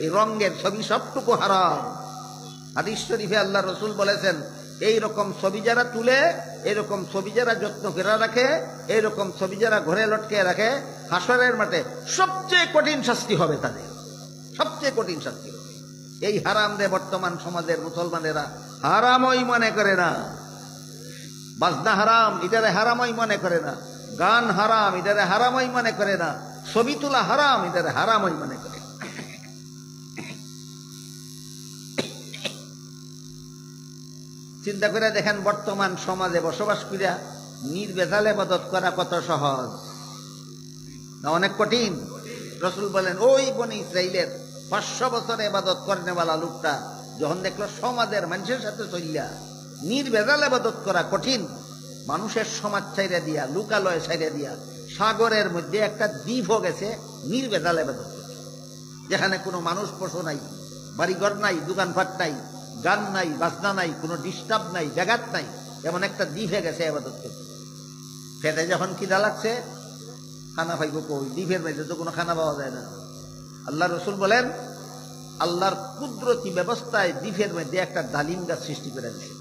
এই রঙের ছবি সবটুকু হারাম। হাদিস শরীফে আল্লাহ রসুল বলেছেন, এইরকম ছবি যারা তুলে, এরকম ছবি যারা যত্ন করে রাখে, এইরকম ছবি যারা ঘরে লটকে রাখে, হাসরের মাঠে সবচেয়ে কঠিন শাস্তি হবে তাদের, সবচেয়ে কঠিন শাস্তি হবে। এই হারাম রে বর্তমান সমাজের মুসলমানেরা হারামই মনে করে না। বাজনা হারাম, এটারে হারামই মনে করে না। গান হারাম, এটারে হারামই মনে করে না। ছবি তোলা হারাম, এটারে হারামই মনে করে। চিন্তা করে দেখেন, বর্তমান সমাজে বসবাস করিয়া নির্ভেজাল ইবাদত করা কত সহজ না অনেক কঠিন? রাসূল বলেন, ওই বনি ইসরাইলের 500 বছর ইবাদত করনেওয়ালা লোকটা যখন দেখলো সমাজের মানুষের সাথে চলিয়া নির্ভেজাল ইবাদত করা কঠিন, মানুষের সমাজ ছাইরা দিয়া, লোকালয় ছাইরা দিয়া সাগরের মধ্যে একটা দ্বীপ গেছে নির্ভেজাল ইবাদত, যেখানে কোনো মানুষ পশু নাই, বাড়িঘর নাই, দোকানপাট নাই, গান নাই, বাজনা নাই, কোনো ডিস্টার্ব নাই, জাগাত নাই, এমন একটা দ্বীপে গেছে ইবাদত করতে। খেতে যখন খিদা লাগছে, খানা পাইব কই? দ্বীপের মধ্যে তো কোনো খানা পাওয়া যায় না। আল্লাহ রসুল বলেন, আল্লাহর কুদরতি ব্যবস্থায় দ্বীপের মধ্যে একটা ডালিম গাছ সৃষ্টি করে দিয়েছে।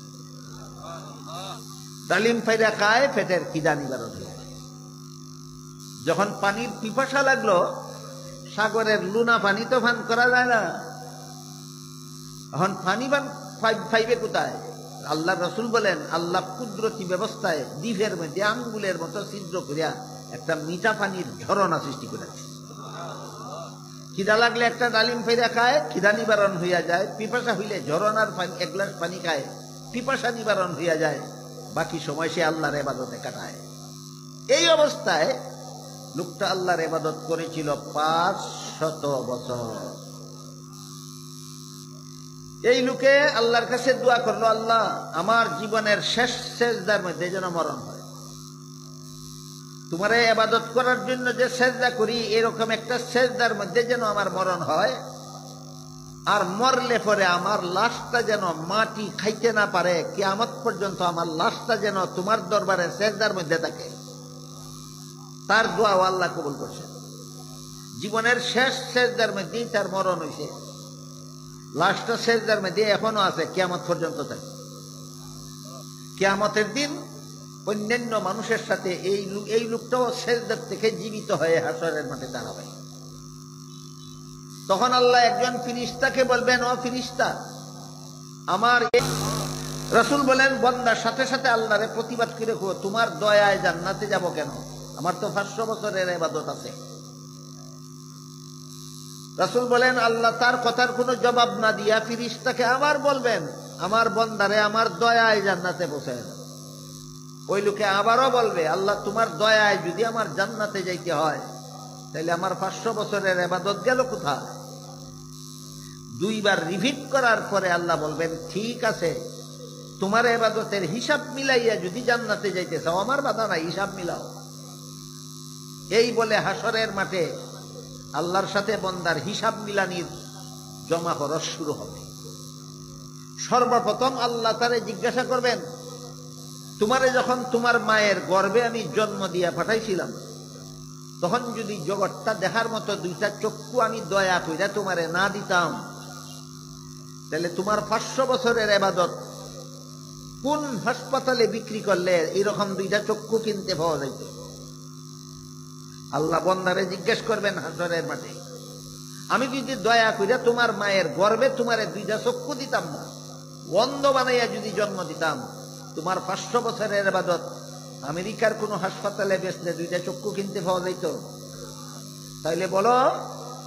ডালিম ফাইরা খায়, পেটের খিদা নিবারণ হয়। যখন পানির পিপাসা লাগলো, সাগরের লুনা পানি তো পান করা যায় না, এখন পানি পান পাইবে কোথায়? আল্লাহ রসুল বলেন আল্লাহ কুদরতি ব্যবস্থায় দ্বীপের মধ্যে আঙ্গুলের মতো ছিদ্র করিয়া একটা মিঠা পানির ঝরনা সৃষ্টি করেছে। খিদা লাগলে একটা ডালিম ফেরা খায়, খিদা নিবারণ হইয়া যায়। পিপাসা হইলে ঝরনার পানি এক গ্লাস পানি খায়, পিপাসা নিবারণ হইয়া যায়। বাকি সময় সে আল্লাহর ইবাদতে কাটায়। এই অবস্থায় লোকটা আল্লাহর ইবাদত করেছিল 500 বছর। এই লোকে আল্লাহর কাছে দোয়া করলো, আল্লাহ আমার জীবনের শেষ সেজদার মধ্যে যেন মরণ হয়। তোমার ইবাদত করার জন্য যে সেজদা করি, এরকম একটা সেজদার মধ্যে যেন আমার মরণ হয়। আর মরলে পরে আমার লাশটা যেন মাটি খাইতে না পারে, কিয়ামত পর্যন্ত আমার লাশটা যেন তোমার দরবারে সেজদার মধ্যে থাকে। তার দোয়া আল্লাহ কবুল করছে। জীবনের শেষ সেজদার মধ্যেই তার মরণ হয়েছে। লাশটা সেজদার মধ্যে এখনো আছে, কিয়ামত পর্যন্ত থাকে। কিয়ামতের দিন অন্যান্য মানুষের সাথে এই লোকটাও সেজদার থেকে জীবিত হয়ে হাসরের মাঠে দাঁড়াবে। তখন আল্লাহ একজন ফিরিস্তাকে বলবেন, ও ফিরিস্তা আমার। রাসূল বলেন, বান্দার সাথে সাথে আল্লাহরে প্রতিবাদ করে, তোমার দয়ায় জান্নাতে যাব কেন? আমার তো 500 বছরের ইবাদত আছে। রাসূল বলেন, আল্লাহ তার কথার কোনো জবাব না দিয়া ফিরিস্তাকে আবার বলবেন, আমার বান্দারে আমার দয়ায় জান্নাতে পৌঁছায় দাও। ওই লোকে আবারও বলবে, আল্লাহ তোমার দয়ায় যদি আমার জান্নাতে যাইতে হয়, তাহলে আমার 500 বছরের ইবাদত গেল কোথায়? 2 বার রিপিট করার পরে আল্লাহ বলবেন, ঠিক আছে, তোমার ইবাদতের হিসাব মিলাইয়া যদি জান্নাতে যাইতে চাও, আমার বাধা নাই, হিসাব মিলাও। এই বলে হাসরের মাঠে আল্লাহর সাথে বান্দার হিসাব মিলানির জমা খরচ শুরু হবে। সর্বপ্রথম আল্লাহ তারে জিজ্ঞাসা করবেন, তোমারে যখন তোমার মায়ের গর্ভে আমি জন্ম দিয়া পাঠাইছিলাম, তখন যদি জগৎটা দেখার মতো 2টা চক্ষু আমি দয়া কইরা তোমারে না দিতাম, তাহলে তোমার 500 বছরের ইবাদত কোন হাসপাতালে বিক্রি করলে এরকম 2টা চক্ষু কিনতে পাওয়া যাইত? আল্লাহ বান্দারে জিজ্ঞেস করবেন হাসরের মাঠে, আমি যদি দয়া কইরা তোমার মায়ের গর্ভে তোমারে 2টা চক্ষু দিতাম না, অন্ধ বানাইয়া যদি জন্ম দিতাম, তোমার 500 বছরের ইবাদত আমেরিকার কোন হাসপাতালে বেচলে 2টা চক্ষু কিনতে পাওয়া যাইত? তাইলে বলো,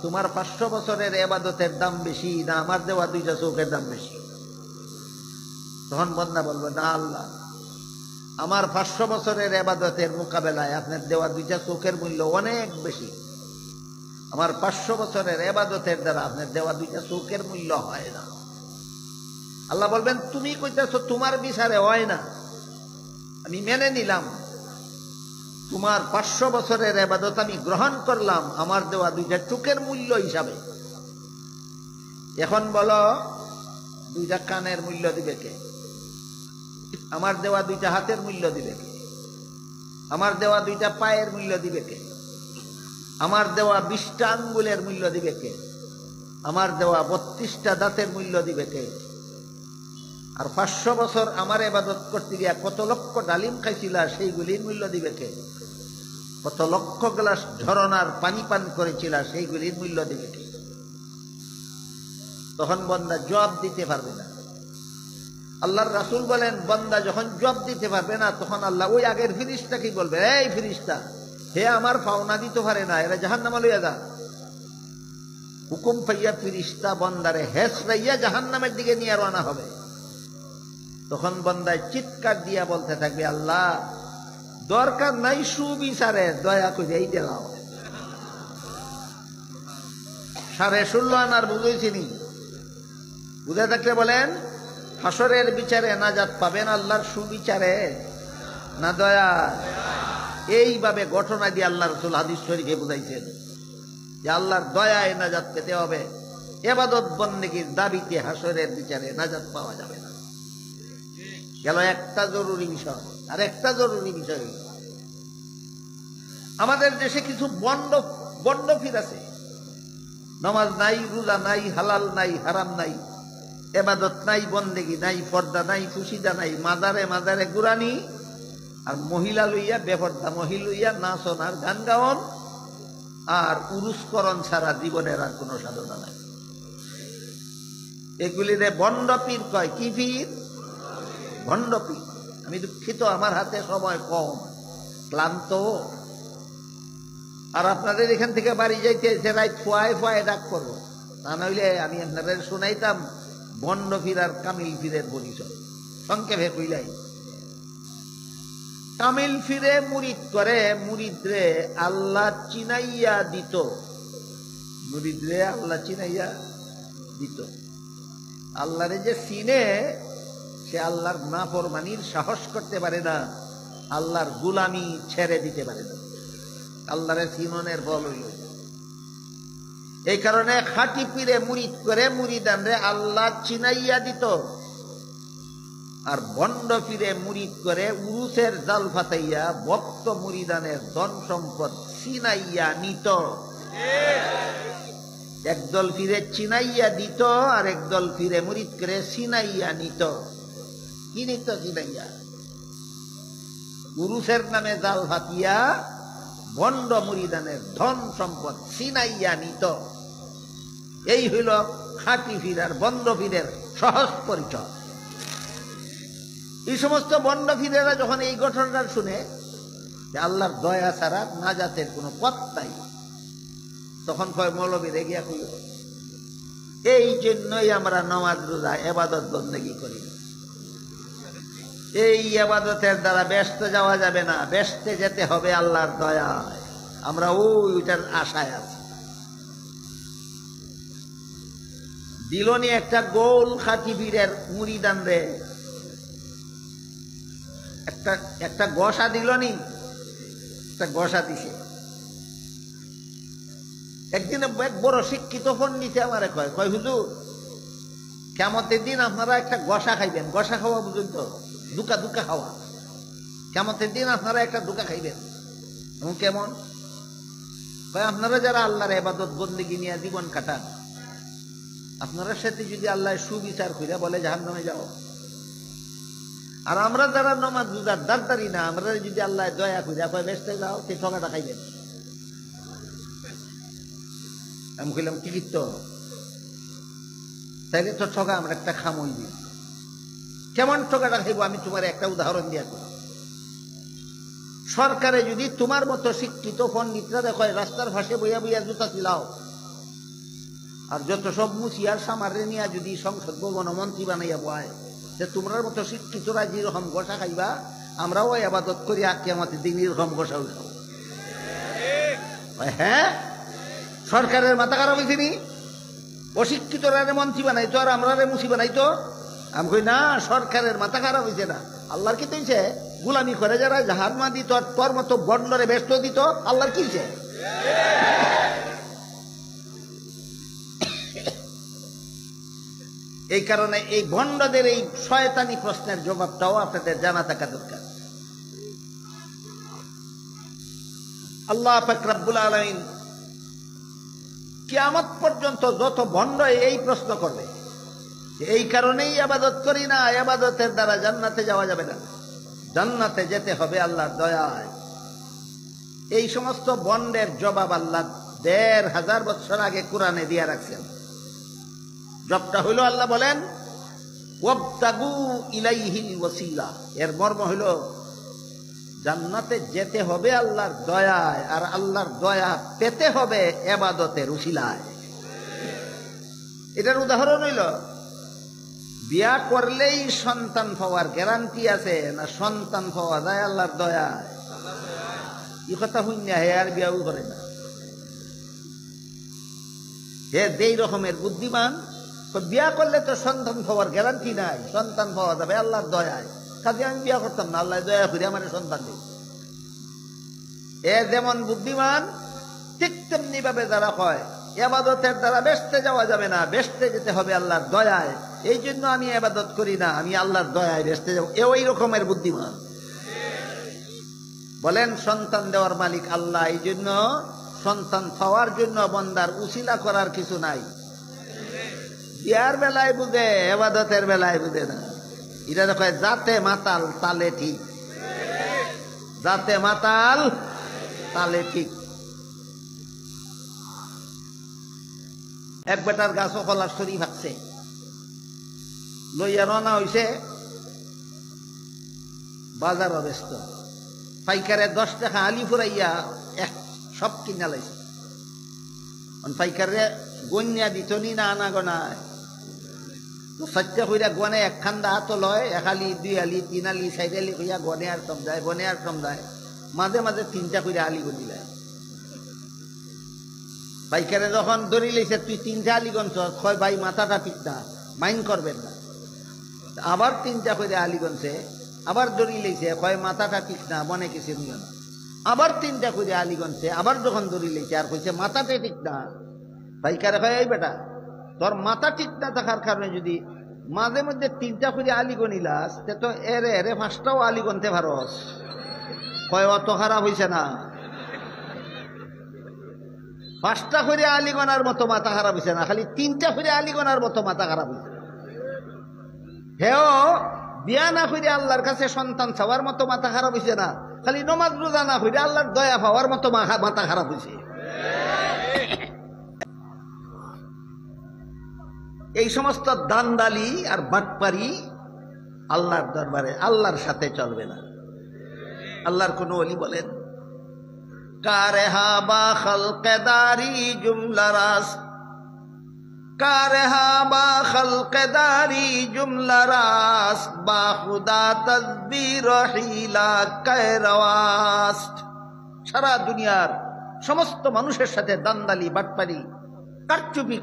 তোমার 500 বছরের ইবাদতের দাম বেশি না আমার দেওয়া 2টা চোখের দাম বেশি? তখন বান্দা বলবে, না আল্লাহ, আমার 500 বছরের ইবাদতের মোকাবেলায় আপনার দেওয়া 2টা চোখের মূল্য অনেক বেশি। আমার 500 বছরের ইবাদতের দ্বারা আপনার দেওয়া 2টা চোখের মূল্য হয় না। আল্লাহ বলবেন, তুমি কইতেছো তোমার বিচারে হয় না, আমি মেনে নিলাম, তোমার 500 বছরের ইবাদত আমি গ্রহণ করলাম আমার দেওয়া 2টা চোখের মূল্য হিসাবে। এখন বলো, 2টা কানের মূল্য দিবে কে? আমার দেওয়া 2টা হাতের মূল্য দিবে কে? আমার দেওয়া 2টা পায়ের মূল্য দিবে কে? আমার দেওয়া 20টা আঙ্গুলের মূল্য দিবে কে? আমার দেওয়া 32টা দাঁতের মূল্য দিবে কে? আর 500 বছর আমার ইবাদত করতে গিয়া কত লক্ষ ডালিম খাইছিলা, সেইগুলির মূল্য দিবে কে? কত লক্ষ গ্লাস ঝরনার পানি পান করেছিলা, সেইগুলির মূল্য দিবে কে? তখন বান্দা জবাব দিতে পারবে না। আল্লাহর রাসূল বলেন, বান্দা যখন জবাব দিতে পারবে না, তখন আল্লাহ ওই আগের ফিরিস্তাকে বলবে, এই ফিরিস্তা, হে আমার পাওনা দিতে পারে না, এরা জাহান্নামে লইয়া যা। হুকুম পাইয়া ফিরিস্তা বান্দারে হেঁচড়াইয়া জাহান্নামের দিকে নিয়ে রওনা হবে। তখন বান্দায় চিৎকার দিয়া বলতে থাকবে, আল্লাহ দরকার নাই সুবিচারে, দয়া করে এই দেওয়াও। 16.5 আনার বুঝেছিনি? বুঝে থাকলে বলেন, হাসরের বিচারে নাজাত পাবেন আল্লাহর সুবিচারে না দয়া? এইভাবে ঘটনা দিয়ে আল্লাহ রাসূল হাদিস শরীফে বুঝাইছেন যে আল্লাহর দয়ায় নাজাত পেতে হবে, ইবাদত বন্দেগীর দাবিতে হাসরের বিচারে নাজাত পাওয়া যাবে না। গেল একটা জরুরি বিষয়। আর একটা জরুরি বিষয়, আমাদের দেশে কিছু বন্ড ফির আছে। নামাজ নাই, রোজা নাই, হালাল নাই, হারাম নাই, ইবাদত নাই, বন্দেগি নাই, পর্দা নাই, খুশিদা নাই, মাজারে মাজারে গুরানি, আর মহিলা লইয়া বেপর্দা মহিলা লইয়া নাচন আর গান গাওন আর উরুসকরণ ছাড়া জীবনের আর কোনো সাধনা নাই। এগুলিরে ভণ্ড পীর কয়। কি পীর? ভণ্ড পীর। আমি দুঃখিত, আমার হাতে সময় কম, ক্লান্ত। আর আপনাদের এখান থেকে বাড়ি যাইতে রাত ফুয়ায় ফুয়ায় ডাক করবো, তা নইলে আমি আপনাদের শুনাইতাম ভণ্ড পীর আর কামিল পীরের পরিচয়। সংক্ষেপে কইলাই, কামিল ফিরে মুরিদ করে, মুরিদরে আল্লাহ চিনাইয়া দিত, মুরিদরে আল্লাহ চিনাইয়া দিত। আল্লাহরে যে চিনে সে আল্লাহর নাফরমানির সাহস করতে পারে না, আল্লাহর গুলামি ছেড়ে দিতে পারে না। আল্লাহরে চিননের ফল হইল। এই কারণে খাঁটি পীরে মুরিদ করে মুরিদানরে আল্লাহ চিনাইয়া দিত, আর ভণ্ড পীরে মুরিদ করে উরুসের জাল ফাতাইয়া ভক্ত মুরিদানের ধন সম্পদ চিনাইয়া নিত। একদল পীরে চিনাইয়া দিত আর একদল পীরে মুরিদ করে চিনাইয়া নিত। কি নিত? চিনাইয়া। উরুসের নামে জাল ফাতিয়া ভণ্ড মুরিদানের ধন সম্পদ চিনাইয়া নিত। এই হইল খাঁটি পীর আর ভণ্ড পীরের সহজ পরিচয়। এই সমস্ত ভণ্ড পীরেরা যখন এই ঘটনাটা শুনে যে আল্লাহর দয়া ছাড়া নাজাতের কোনো পথ নাই, তখন কয় মৌলবী রেগিয়া কইল, এই জন্যই আমরা নামাজ রোজা ইবাদত বন্দেগী করি। এই ইবাদতের দ্বারা ব্যস্ত যাওয়া যাবে না, ব্যস্তে যেতে হবে আল্লাহর দয়ায়। আমরা ওইটার আশায় আছি। দিলনি একটা গোল খাঁটি পীরের মুরিদান রে একটা গসা দিলনি, একটা গসা দিছে। একদিন এক বড় শিক্ষিত পণ্ডিতে আমারে কয়, হুজুর কিয়ামতের দিন আপনারা একটা গসা খাইবেন। গসা খাওয়া বুঝুন তো, দুকা দুকা খাওয়া। কিয়ামতের দিন আপনারা একটা দুকা খাইবেন। এবং কেমন? কয় আপনারা যারা আল্লাহর ইবাদত বন্দেগী নিয়ে জীবন কাটান, আপনারা সাথে যদি আল্লাহ সুবিচার কইরা বলে জাহান্নামে যাও, আর আমরা যারা নামাজ রোজার দাঁড়ারি না, আমরা যদি আল্লাহ দয়া কইরা কয় বেস্তে যাও, সে ঠকাটা খাইবেন। আমি কইলাম টিকিট তো, তাইলে তো ঠকা আমরা একটা খামই দিই। কেমন ঠকাটা খাইব? আমি তোমার একটা উদাহরণ দিয়া করি। সরকারে যদি তোমার মতো শিক্ষিত পণ্ডিতরা দেখো রাস্তার পাশে বইয়া বইয়া জুতা চিলাও, আর যত সব মুসিয়ার সামারে নিয়ে যদি সংসদ ভবন মন্ত্রী বানাইয়া বয়, যে তোমরার মতো শিক্ষিতরা যেরকম গোসা খাইবা, আমরাও ইবাদত করি কিয়ামতের দিন এরকম গোসা খাবো। হ্যাঁ, সরকারের মাথা খারাপ হয়েছে নি? অশিক্ষিতরা মন্ত্রী বানাইতো আর আমরা মুসি বানাইতো। আমি কই না, সরকারের মাথা খারাপ হয়েছে না, আল্লাহর কি হয়েছে? গুলামি করে যারা জাহান্নামা দিত, তোর মতো বন্ডরে ব্যস্ত দিত, আল্লাহর কি হয়েছে? এই কারণে এই ভণ্ডদের এই শয়তানি প্রশ্নের জবাবটাও আপনাদের জানা থাকা দরকার। আল্লাহ পাক রব্বুল আলামিন কিয়ামত পর্যন্ত যত ভণ্ড এই প্রশ্ন করবে, এই কারণেই ইবাদত করি না, ইবাদতের দ্বারা জান্নাতে যাওয়া যাবে না, জান্নাতে যেতে হবে আল্লাহর দয়ায়। এই সমস্ত ভণ্ডের জবাব আল্লাহ ১৫০০ বছর আগে কোরআনে দিয়া রাখছেন। জবটা হইল, আল্লাহ বলেন ওয়াবতাগু ইলাইহিল ওয়াসিলা। এর মর্ম হইল জান্নাতে যেতে হবে আল্লাহর দয়ায়, আর আল্লাহর দয়া পেতে হবে ইবাদতের উসিলায়। এটার উদাহরণ হইল, বিয়া করলেই সন্তান পাওয়ার গ্যারান্টি আছে না সন্তান পাওয়া যায় আল্লাহর দয়ায়? এই কথা শুনিয়া হে আর বিয়াও করে না। হে যেই রকমের বুদ্ধিমান, বিয়া করলে তো সন্তান পাওয়ার গ্যারান্টি নাই, সন্তান পাওয়া যাবে আল্লাহর দয়ায়, কাজে আমি বিয়া করতাম না, আল্লাহ দয়া করে আমার সন্তান দিই। এ যেমন বুদ্ধিমান, ঠিক তেমনি ভাবে যারা হয় ইবাদতের দ্বারা বেহেশতে যাওয়া যাবে না, বেহেশতে যেতে হবে আল্লাহর দয়ায়, এই জন্য আমি ইবাদত করি না, আমি আল্লাহর দয়ায় বেহেশতে যাব, ওই রকমের বুদ্ধিমান। বলেন সন্তান দেওয়ার মালিক আল্লাহ, এই জন্য সন্তান পাওয়ার জন্য বন্দার উসিলা করার কিছু নাই। বিয়ার বেলায় বুঝে, এবাদতের বেলায় বুঝে না। এটা দেখো যাতে মাতাল তালে ঠিক, যাতে মাতাল তালে ঠিক। এক বেটার গাছও কলার শরী ভাগছে, লইয়া রওনা হইছে বাজার ব্যস্ত। পাইকারে 10 টাকা আলি ফুরাইয়া সব কিনা লাইছে। পাইকারে গন্যা দিত নি না আনা গনায় তো সত্যা কইরা গনে এক খান্দা হাত লয়, 1 আলি 2 আলি 3 আলি 4 আলি কইয়া গনে আর কম যায়, গনে আর কম যায়। মাঝে মাঝে 3টা কইরা আলি গনি যায়। পাইকারে যখন ধরি লইছে তুই 3টা আলি গনছ, কয় ভাই মাথাটা ঠিক না, মাইন্ড করবেন না। আবার 3টা কইরা আলি গনছে, আবার ধরি লইছে, কয় মাথাটা ঠিক না, মনে কিছু নিও না। আবার 3টা কইরা আলি গনছে, আবার যখন ধরি লইছে আর কইছে মাথাটা ঠিক না। পাইকারে কয় এই বেটা, তোর মাথা ঠিক না থাকার কারণে যদি মাঝে মধ্যে 3টা করে আলি গনিলাস, তো এরে এরে 5টাও আলি গনতে পারস। কয় অত খারাপ হইছে না, 5টা করে আলি গনার মতো মাথা খারাপ হইছে না, খালি 3টা করে আলি গনার মতো মাথা খারাপ হইছে। হেও বিয়া না করে আল্লাহর কাছে সন্তান চাওয়ার মতো মাথা খারাপ হইছে না, খালি নমাজ রোজা না করে আল্লাহর দয়া পাওয়ার মতো মাথা খারাপ হইছে। এই সমস্ত দান্দালি আর বাটপারি আল্লাহর দরবারে আল্লাহর সাথে চলবে না। আল্লাহর কোন ওলি বলেন, কারেহা বা খালকেদারি জুমলা রাস, কারেহা বা খালকেদারি জুমলা রাস, বা খুদা তদবির হিলা কায়রাওয়াস। সারা দুনিয়ার সমস্ত মানুষের সাথে দান্দালি বাটপারি কারচুপি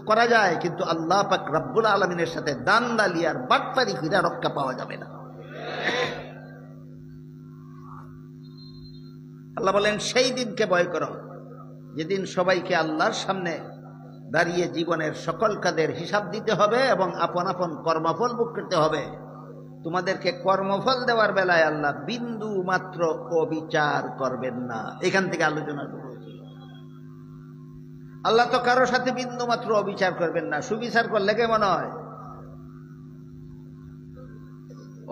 করা যায়, কিন্তু আল্লাহ পাক রব্বুল আলামিনের সাথে দান্দালি আর বাটপারি করে রক্ষা পাওয়া যাবে না। আল্লাহ বলেন সেই দিনকে ভয় করো যেদিন সবাইকে আল্লাহর সামনে দাঁড়িয়ে জীবনের সকল কাজের হিসাব দিতে হবে এবং আপন আপন কর্মফল ভোগ করতে হবে। তোমাদেরকে কর্মফল দেওয়ার বেলায় আল্লাহ বিন্দু মাত্র অবিচার করবেন না। এখান থেকে আলোচনা করব। আল্লাহ তো কারোর সাথে বিন্দু মাত্র অবিচার করবেন না। সুবিচার করলে কেমন হয়?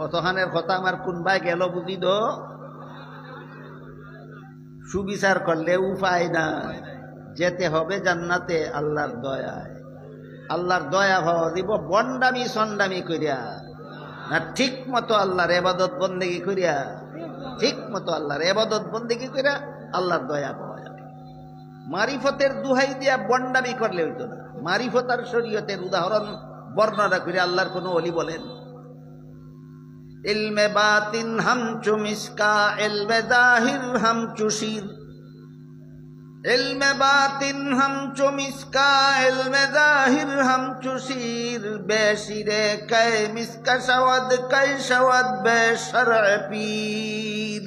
অতহানের কথা আমার কোন ভাই গেল বুঝি দো, সুবিচার করলে উপায় না, যেতে হবে জান্নাতে আল্লাহর দয়ায়। আল্লাহর দয়া ভাবা দিব বন্ডামি সন্ডামি করিয়া না, ঠিক মতো আল্লাহর ইবাদত বন্দেগী করিয়া, ঠিক মতো আল্লাহর ইবাদত বন্দেগী করিয়া আল্লাহর দয়া পাওয়া যাবে। মারিফতের দুহাই দিয়া বন্ডামি করলে হইতো না। মারিফত আর শরীয়তের উদাহরণ বর্ণনা করে আল্লাহর কোন ওলি বলেন, ইলমে বাতিন হামচু মিসকা, ইলমে জাহির হামচু শির। ইলমে বাতিন হামচু মিসকা, ইলমে জাহির হামচু শির। বেশিরে কে মিসকা শাওয়াদ, কে শাওয়াদ বে শরঈ পীর।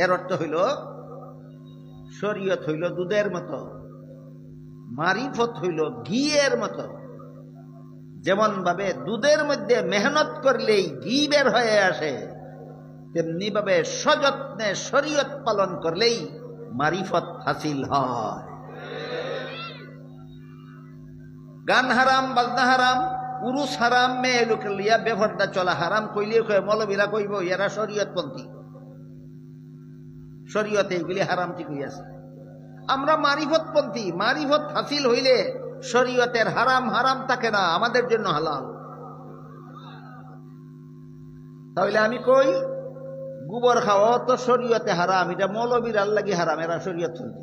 এর অর্থ হইল শরীয়ত হইল দুধের মতো, মারিফত হইল ঘিয়ের মতো। যেমন ভাবে দুধের মধ্যে মেহনত করলেই ঘি বের হয়ে আসে, তেমনি ভাবে সযত্নে শরীয়ত পালন করলেই মারিফত হাসিল হয়। গান হারাম, বাজনা হারাম, পুরুষ হারাম, মেয়ে লোকের লিয়া বেফরদা চলা হারাম কইলে মৌলবীরা কইব এরা শরীয়তপন্থী, শরীয়তে এগুলি হারাম ঠিক হইয়াছে। আমরা মারিফতপন্থী। মারিফত হাসিল হইলে শরীয়তের হারাম হারাম থাকে না, আমাদের জন্য হালাল। তাহলে আমি কই গোবর খাওয়া তো শরীয়তে হারাম, এটা মৌলবীর আল্লাহি হারাম, এরা শরীয়তপন্থী।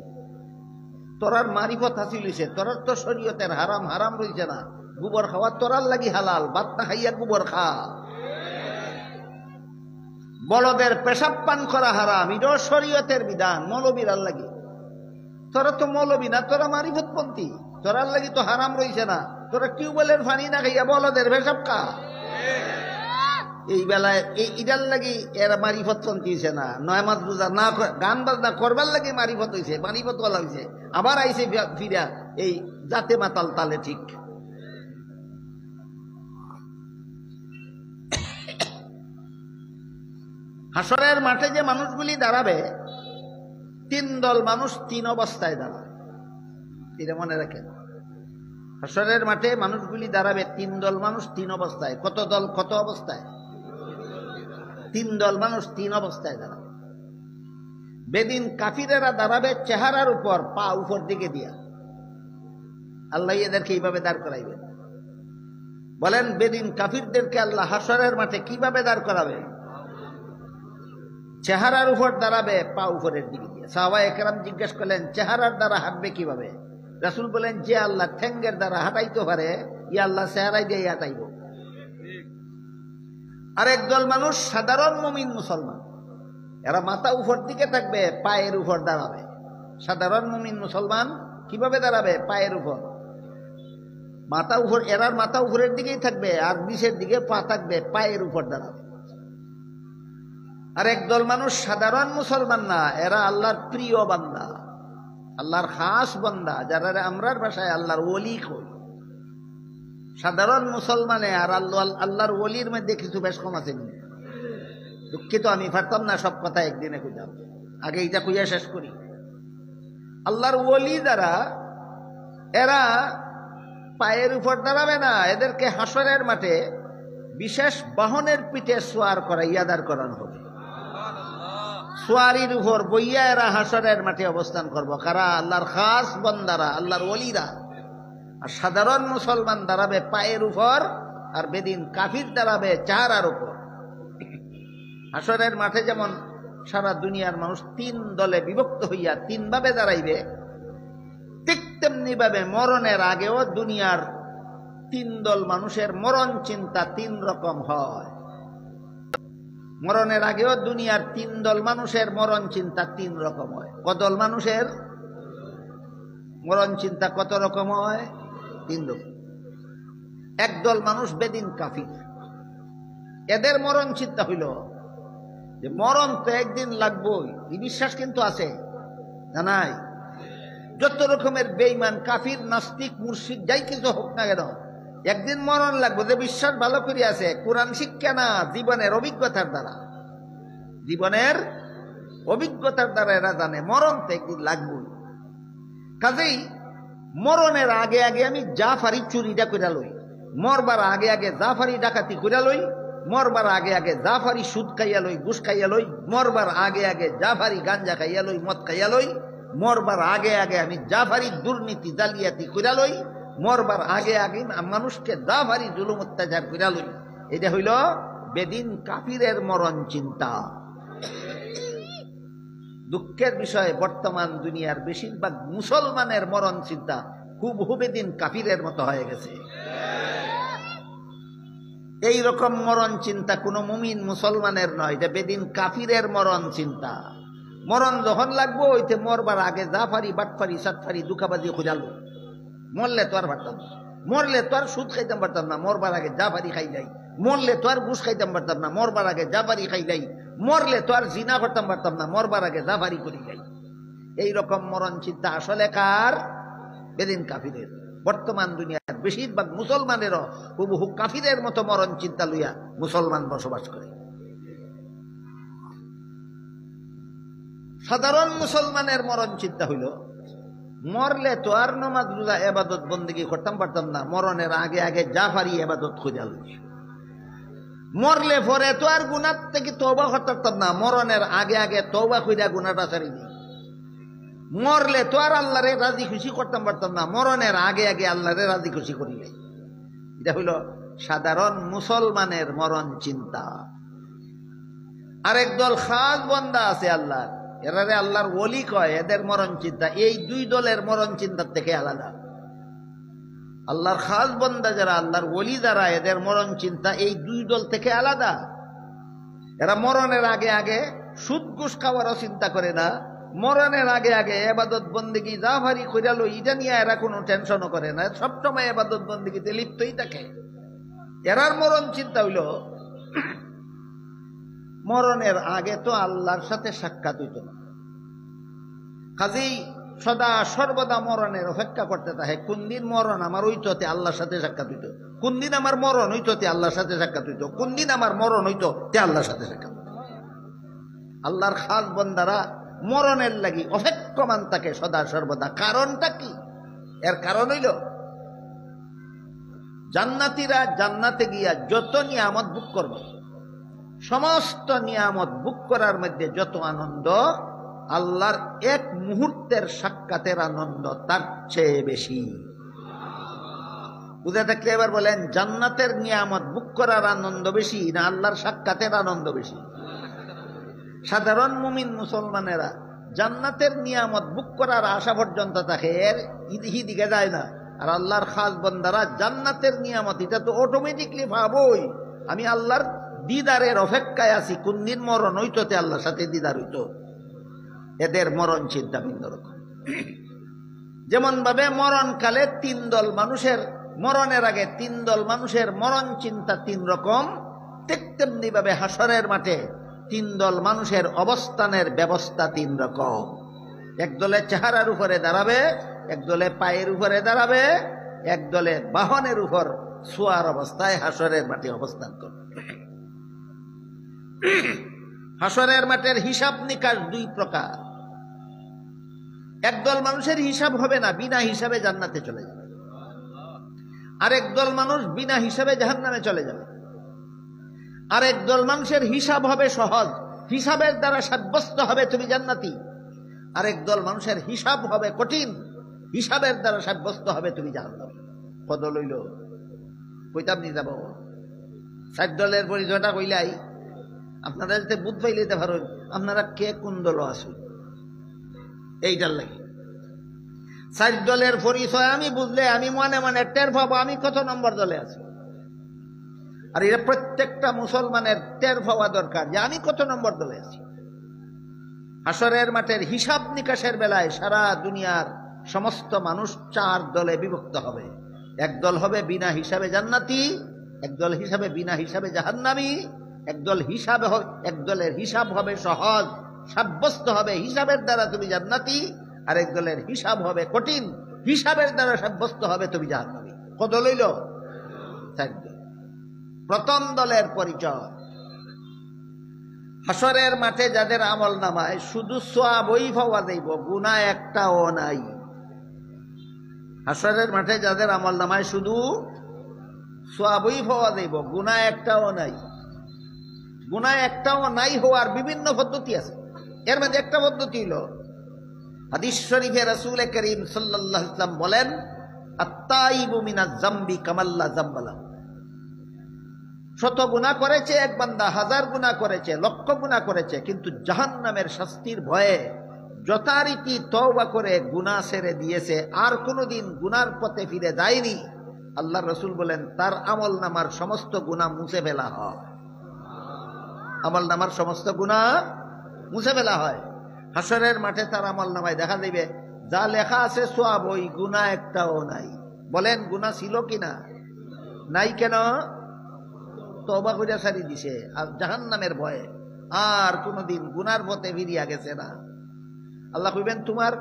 তোরার মারিফত হাসিল হইছে, তোরার তো শরীয়তের হারাম হারাম রইছে না। গোবর খাওয়া তোরার লাগি হালাল, ভাত না খাইয়া গোবর খা। বলদের পেশাব পান করা হারাম, এটাও শরীয়তের বিধান, মৌলবীর আল্লাহি। তোরা তো মৌলবী না, তোরা মারিফতপন্থী, তোরার লাগি তো হারাম রইছে না। তোরা টিউবওয়েলের পানি না খাইয়া বলদের পেশাব খা। এই বেলায় এটার লাগি এরা মারিফতপন্থী হইছে না। নয়মাজ রোজা না, গান বাজনা করবার লাগি মারিফত হইছে, মারিফত বলা হইছে। আবার আইছে ফিরা এই জাতে মাতাল তালে ঠিক। হাসরের মাঠে যে মানুষগুলি দাঁড়াবে তিন দল মানুষ তিন অবস্থায় দাঁড়ায়, এটা মনে রাখেন। হাসরের মাঠে মানুষগুলি দাঁড়াবে তিন দল মানুষ তিন অবস্থায়। কত দল কত অবস্থায়? তিন দল মানুষ তিন অবস্থায় দাঁড়াবে। বেদিন কাফিরেরা দাঁড়াবে চেহারার উপর, পা উপর দিকে দিয়া। আল্লাহ এদেরকে এইভাবে দাঁড় করাইবেন। বলেন বেদিন কাফিরদেরকে আল্লাহ হাসরের মাঠে কিভাবে দাঁড় করাবে? চেহারার উপর দাঁড়াবে, পা উপরের দিকে দিয়ে। সাহাবায়ে কেরাম জিজ্ঞেস করলেন চেহারার দ্বারা হাঁটবে কিভাবে? রাসূল বলেন যে আল্লাহ ঠ্যাঙ্গের দ্বারা হাঁটাইতে পারে, ই আল্লাহ চেহারাই দিয়ে হাঁটাইব। আরেক দল মানুষ সাধারণ মুমিন মুসলমান, এরা মাথা উপর দিকে থাকবে, পায়ের উপর দাঁড়াবে। সাধারণ মুমিন মুসলমান কিভাবে দাঁড়াবে? পায়ের উপর, মাথা উপর। এরার মাথা উপরের দিকেই থাকবে, আর নিচের দিকে পা থাকবে, পায়ের উপর দাঁড়াবে। আর একদল মানুষ সাধারণ মুসলমান না, এরা আল্লাহর প্রিয় বান্দা, আল্লাহর খাস বান্দা, যারা আমরার ভাষায় আল্লাহর ওলি কই। সাধারণ মুসলমানে আর আল্লাহর ওলির মধ্যে কিছু বেশ কম আছে। দুঃখিত, আমি পারতাম না সব কথা একদিনে কইতাম, আগে এটা কইয়া শেষ করি। আল্লাহর ওলি যারা, এরা পায়ের উপর দাঁড়াবে না, এদেরকে হাসরের মাঠে বিশেষ বাহনের পিঠে সোয়ার করাইয়া দাঁড় করানো হবে। সোয়ারির উপর বইয়া এরা হাসরের মাঠে অবস্থান করবো। কারা? আল্লাহর খাস বান্দারা, আল্লাহর ওলিরা। আর সাধারণ মুসলমান দাঁড়াবে পায়ের উপর, আর বেদিন কাফির দাঁড়াবে চেহারার উপর। হাসরের মাঠে যেমন সারা দুনিয়ার মানুষ তিন দলে বিভক্ত হইয়া তিন ভাবে দাঁড়াইবে, ঠিক তেমনি ভাবে মরণের আগেও দুনিয়ার তিন দল মানুষের মরণ চিন্তা তিন রকম হয়। মরণের আগেও দুনিয়ার তিন দল মানুষের মরণ চিন্তা তিন রকম হয়। কত দল মানুষের মরণ চিন্তা কত রকম হয়? তিন রকম। একদল মানুষ বেদিন কাফির, এদের মরণ চিন্তা হইল যে মরণ তো একদিন লাগবই, এই বিশ্বাস কিন্তু আছে না নাই? যত রকমের বেঈমান কাফির নাস্তিক মুরশিদ যাই কিছু হোক না কেন, একদিন মরণ লাগবে, যে বিশ্বাস ভালো করে আছে। কোরআন শিক্ষা না, জীবনের অভিজ্ঞতার দ্বারা, জীবনের অভিজ্ঞতার দ্বারা এরা জানে মরণ তো একদিন লাগবেই। কাজেই মরণের আগে আগে আমি জাফারি চুরিটা কইরা লই, মরবার আগে আগে জাফারি ডাকাতি কইরা লই, মরবার আগে আগে জাফারি সুদ খাইয়া লই, ঘুষ খাইয়া লই, মরবার আগে আগে জাফারি গাঞ্জা খাইয়া লই, মদ খাইয়া লই, মরবার আগে আগে আমি জাফারি দুর্নীতি জালিয়াতি কইরা লই, মরবার আগে আগে মানুষকে জাফারি জুলুম অত্যাচার কইরা লই। এটা হইল বেদিন কাফিরের মরণ চিন্তা। দুঃখের বিষয় বর্তমান দুনিয়ার বেশিরভাগ মুসলমানের মরণ চিন্তা হুবহু বেদিন কাফিরের মতো হয়ে গেছে। এই রকম মরণ চিন্তা কোন মুমিন মুসলমানের নয়, এটা বেদিন কাফিরের মরণ চিন্তা। মরণ যখন লাগবো ওইতে মরবার আগে জাফারি বাটফারি সাতফারি দুঃখাবাজি খুঁজালো। মরলে তো আর পারতাম না, মরলে তো আর সুদ খাইতাম পারতাম না, মরবার আগে জাফারি খাই যাই। মরলে তো আর ঘুষ খাইতাম পারতাম না, মরবার আগে জাফারি খাই যাই। মরলে তো আর জিনা করতাম পারতাম না, মরবার আগে জাফারি করি যাই। এইরকম মরণ চিন্তা আসলে কার? বেদিন কাফিরের। বর্তমান দুনিয়ার বেশিরভাগ মুসলমানেরও হুবহু কাফিরের মতো মরণ চিন্তা লইয়া মুসলমান বসবাস করে। সাধারণ মুসলমানের মরণ চিন্তা হইল মরলে তো আর নামাজ রোজা ইবাদত বন্দেগী করতাম পারতাম না, মরণের আগে আগে জাফারি ইবাদত খুঁজা লই। মরলে পরে তো আর গুনাহ থেকে তওবা করতে পারতাম না, মরণের আগে আগে তওবা কইরা গুনাহটা ছাড়ি দিই। মরলে তো আর আল্লাহরে রাজি খুশি করতাম পারতাম না, মরণের আগে আগে আল্লাহরে রাজি খুশি করি যাই। এটা হইল সাধারণ মুসলমানের মরণ চিন্তা। আরেক দল খাস বান্দা আছে আল্লাহর, এরারে আল্লাহর ওলি কয়, এদের মরণ চিন্তা এই দুই দলের মরণ চিন্তার থেকে আলাদা। আল্লাহর খাস বান্দা যারা, আল্লাহর ওলি যারা, এদের মরণ চিন্তা এই দুই দল থেকে আলাদা। এরা মরণের আগে আগে সুদ ঘুষ খাওয়ারও চিন্তা করে না, মরণের আগে আগে ইবাদত বন্দেগী জাফারি কইরা লই, এটা নিয়ে এরা কোনো টেনশনও করে না, সবসময় ইবাদত বন্দেগীতে লিপ্তই থাকে। এরার মরণ চিন্তা হইল মরণের আগে তো আল্লাহর সাথে সাক্ষাৎ হইত না, কাজেই সদা সর্বদা মরণের অপেক্ষা করতে থাকে। কোন দিন মরণ আমার হইতে আল্লাহর সাথে সাক্ষাৎ হইত, কোন দিন আমার মরণ হইতে আল্লাহর সাথে সাক্ষাৎ হইত, কোন দিন আমার মরণ হইতে আল্লাহর সাথে সাক্ষাৎ। আল্লাহর খাস বান্দারা মরণের লাগি অপেক্ষমান থাকে সদা সর্বদা। কারণটা কি? এর কারণ হইল জান্নাতীরা জান্নাতে গিয়া যত নিয়ামত ভোগ করবে, সমস্ত নিয়ামত ভোগ করার মধ্যে যত আনন্দ, আল্লাহর এক মুহূর্তের সাক্ষাতের আনন্দ তার চেয়ে বেশি। বুঝে থাকলে এবার বলেন, জান্নাতের নিয়ামত ভোগ করার আনন্দ বেশি না আল্লাহর সাক্ষাতের আনন্দ বেশি? সাধারণ মুমিন মুসলমানেরা জান্নাতের নিয়ামত ভোগ করার আশা পর্যন্ত থাকে, এর দিকে যায় না। আর আল্লাহর খাস বান্দারা জান্নাতের নিয়ামত এটা তো অটোমেটিকলি পাবই। আমি আল্লাহর দিদারের অপেক্ষায় আছি, কোন দিন মরণ হইতোতে আল্লাহর সাথে দিদার হইত। এদের মরণ চিন্তা ভিন্ন রকম। যেমন ভাবে মরণকালে তিন দল মানুষের, মরণের আগে তিন দল মানুষের মরণ চিন্তা তিন রকম, ঠিক তেমনি ভাবে হাসরের মাঠে তিন দল মানুষের অবস্থানের ব্যবস্থা তিন রকম। এক দলে চেহারার উপরে দাঁড়াবে, এক দলে পায়ের উপরে দাঁড়াবে, এক দলে বাহনের উপর শোয়ার অবস্থায় হাসরের মাঠে অবস্থান করবে। হাসরের মাঠের হিসাব নিকাশ দুই প্রকার। একদল মানুষের হিসাব হবে না, বিনা হিসাবে জান্নাতে চলে যাবে। আরেক দল মানুষ বিনা হিসাবে জাহান্নামে চলে যাবে। আরেক দল মানুষের হিসাব হবে সহজ, হিসাবের দ্বারা সাব্যস্ত হবে তুমি জান্নাতি। আরেক দল মানুষের হিসাব হবে কঠিন, হিসাবের দ্বারা সাব্যস্ত হবে তুমি জাহান্নামী। কত লইল কইতাম নিয়ে যাব। ৬০ দলের পরিচয়টা কইলাই আপনারা যাতে বুধ পাই লইতে পারেন আপনারা কে কোন দল আসুন, এইটার লাগে ৬০ দলের পরিচয় আমি বুঝলে আমি মনে মনে টের পাবো আমি কত নম্বর দলে আছি। আর এটা প্রত্যেকটা মুসলমানের টের পাওয়া দরকার যে আমি কত নম্বর দলে আছি। হাসরের মাঠের হিসাব নিকাশের বেলায় সারা দুনিয়ার সমস্ত মানুষ ৪ দলে বিভক্ত হবে। এক দল হবে বিনা হিসাবে জান্নাতি, এক দল হিসাবে বিনা হিসাবে জাহান্নামী, এক দলের হিসাব হবে সহজ, সাব্যস্ত হবে হিসাবের দ্বারা তুমি জান্নাতি, আর এক দলের হিসাব হবে কঠিন, হিসাবের দ্বারা সাব্যস্ত হবে তুমি জাহান্নামী। কত লইল? ৪ দল। প্রথম দলের পরিচয়, হাসরের মাঠে যাদের আমল নামায় শুধু সওয়াবই পাওয়া যাইব, গুনাহ একটাও নাই। হাসরের মাঠে যাদের আমল নামায় শুধু সওয়াবই পাওয়া যাইব, গুনাহ একটাও নাই। গুনাহ একটাও নাই হওয়ার বিভিন্ন পদ্ধতি আছে। এর মধ্যে একটা পদ্ধতি হলো হাদিস শরীফে রাসূল করিম সাল্লাল্লাহু আলাইহি ওয়াসাল্লাম বলেন, আত-তাইবু মিনাজ যামবি কামাল্লা যামবালা। শত গুনাহ করেছে এক বান্দা, ১০০০ গুনাহ করেছে, লক্ষ গুনাহ করেছে, কিন্তু জাহান্নামের শাস্তির ভয়ে যথারীতি তওবা করে গুনাহ ছেড়ে দিয়েছে, আর কোনোদিন গুনার পথে ফিরে যায়নি। আল্লাহর রাসূল বলেন তার আমল নামার সমস্ত গুনাহ মুছে ফেলা হয়। আমল নামার সমস্ত গুনাহ মুছে ফেলা হয়। হাসরের মাঠে তার আমল নামায় দেখা যাবে যা লেখা আছে সওয়াব, ওই গুনাহ একটাও নাই। বলেন গুনাহ ছিল কিনা? নাই। কেন? তওবা করে ছাড়ি দিছে আর জাহান্নামের ভয়ে আর কোনোদিন গুনার পথে ফিরিয়া গেছে না। আল্লাহ কইবেন তোমার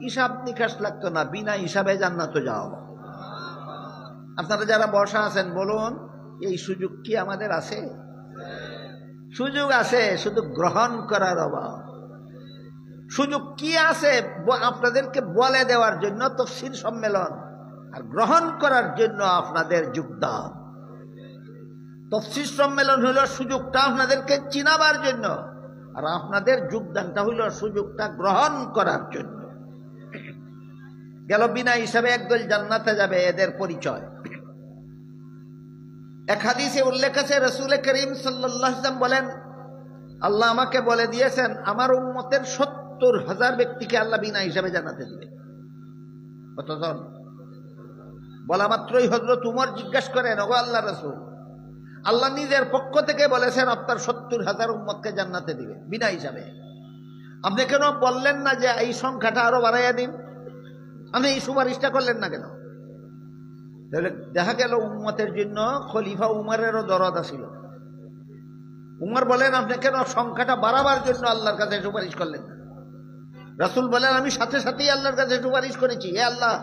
হিসাব নিকাশ লাগতো না, বিনা হিসাবে জান্নাতে যাও। আপনারা যারা বসা আছেন বলুন, এই সুযোগ কি আমাদের আছে? সুযোগ আছে, শুধু গ্রহণ করার অভাব। সুযোগ কি আছে আপনাদেরকে বলে দেওয়ার জন্য তাফসীর সম্মেলন, আর গ্রহণ করার জন্য আপনাদের যোগদান। তাফসীর সম্মেলন হলো সুযোগটা আপনাদেরকে চিনাবার জন্য, আর আপনাদের যোগদানটা হলো সুযোগটা গ্রহণ করার জন্য। গেল বিনা হিসাবে একদল জান্নাতে যাবে, এদের পরিচয়। এক হাদিসে উল্লেখ আছে রাসূল করিম সাল্লাল্লাহু আলাইহি ওয়াসাল্লাম বলেন, আল্লাহ আমাকে বলে দিয়েছেন আমার উম্মতের ৭০,০০০ ব্যক্তিকে আল্লাহ বিনা হিসাবে জান্নাতে দিবে। কতজন? বলা মাত্রই হযরত উমর জিজ্ঞাসা করেন, ওগো আল্লাহর রাসূল, আল্লাহ নিজের পক্ষ থেকে বলেছেন আপনার ৭০,০০০ উম্মতকে জান্নাতে দিবে বিনা হিসাবে, আপনি কেন বললেন না যে এই সংখ্যাটা আরো বাড়াইয়া দিন? আপনি এই সুপারিশটা করলেন না কেন? তাহলে দেখা গেল উম্মতের জন্য খলিফা উমরেরও দরদ ছিল। উমর বলেন আপনি কেন সংখ্যাটা বাড়াবার জন্য আল্লাহর কাছে সুপারিশ করলেন না? রাসূল বলেন আমি সাথে সাথেই আল্লাহর কাছে সুপারিশ করেছি, হে আল্লাহ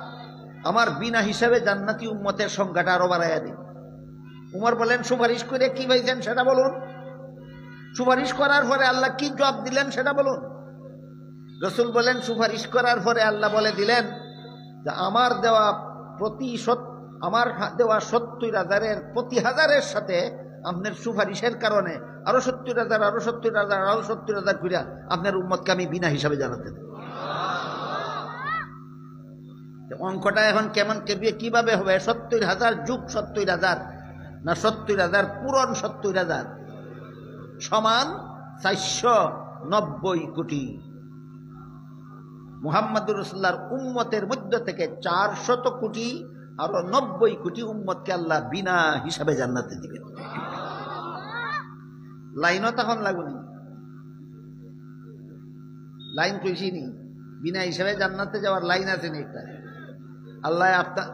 আমার বিনা হিসাবে জান্নাতি উম্মতের সংখ্যাটা আরো বাড়াইয়া দিন। উমর বলেন সুপারিশ করে কি পাইছেন সেটা বলুন। সুপারিশ করার পরে আল্লাহ কি জবাব দিলেন সেটা বলুন। রসুল বলেন সুপারিশ করার পরে আল্লাহ বলে দিলেন যে আমার দেওয়া আমার দেওয়া 70,000-এর প্রতি হাজারের সাথে আপনার সুপারিশের কারণে আরো 70,000, আরো 70,000, আরো 70,000 করিয়া আপনার উম্মতকে আমি বিনা হিসাবে জানাতে দেব। অঙ্কটা এখন কেমন কিভাবে হবে? 70,000 যোগ 70,000 না 70,000 পূরণ 70,000 সমান 490 কোটি। মুহাম্মদুর রাসূলুল্লাহর উম্মতের মধ্য থেকে 400 কোটি আরো 90 কোটি উম্মতকে আল্লাহ বিনা হিসাবে জান্নাতে দিবেন। লাইনও তখন লাগুনি, লাইন কইছিনি, বিনা হিসাবে জান্নাতে যাওয়ার লাইন আছে নি একটা। আল্লাহ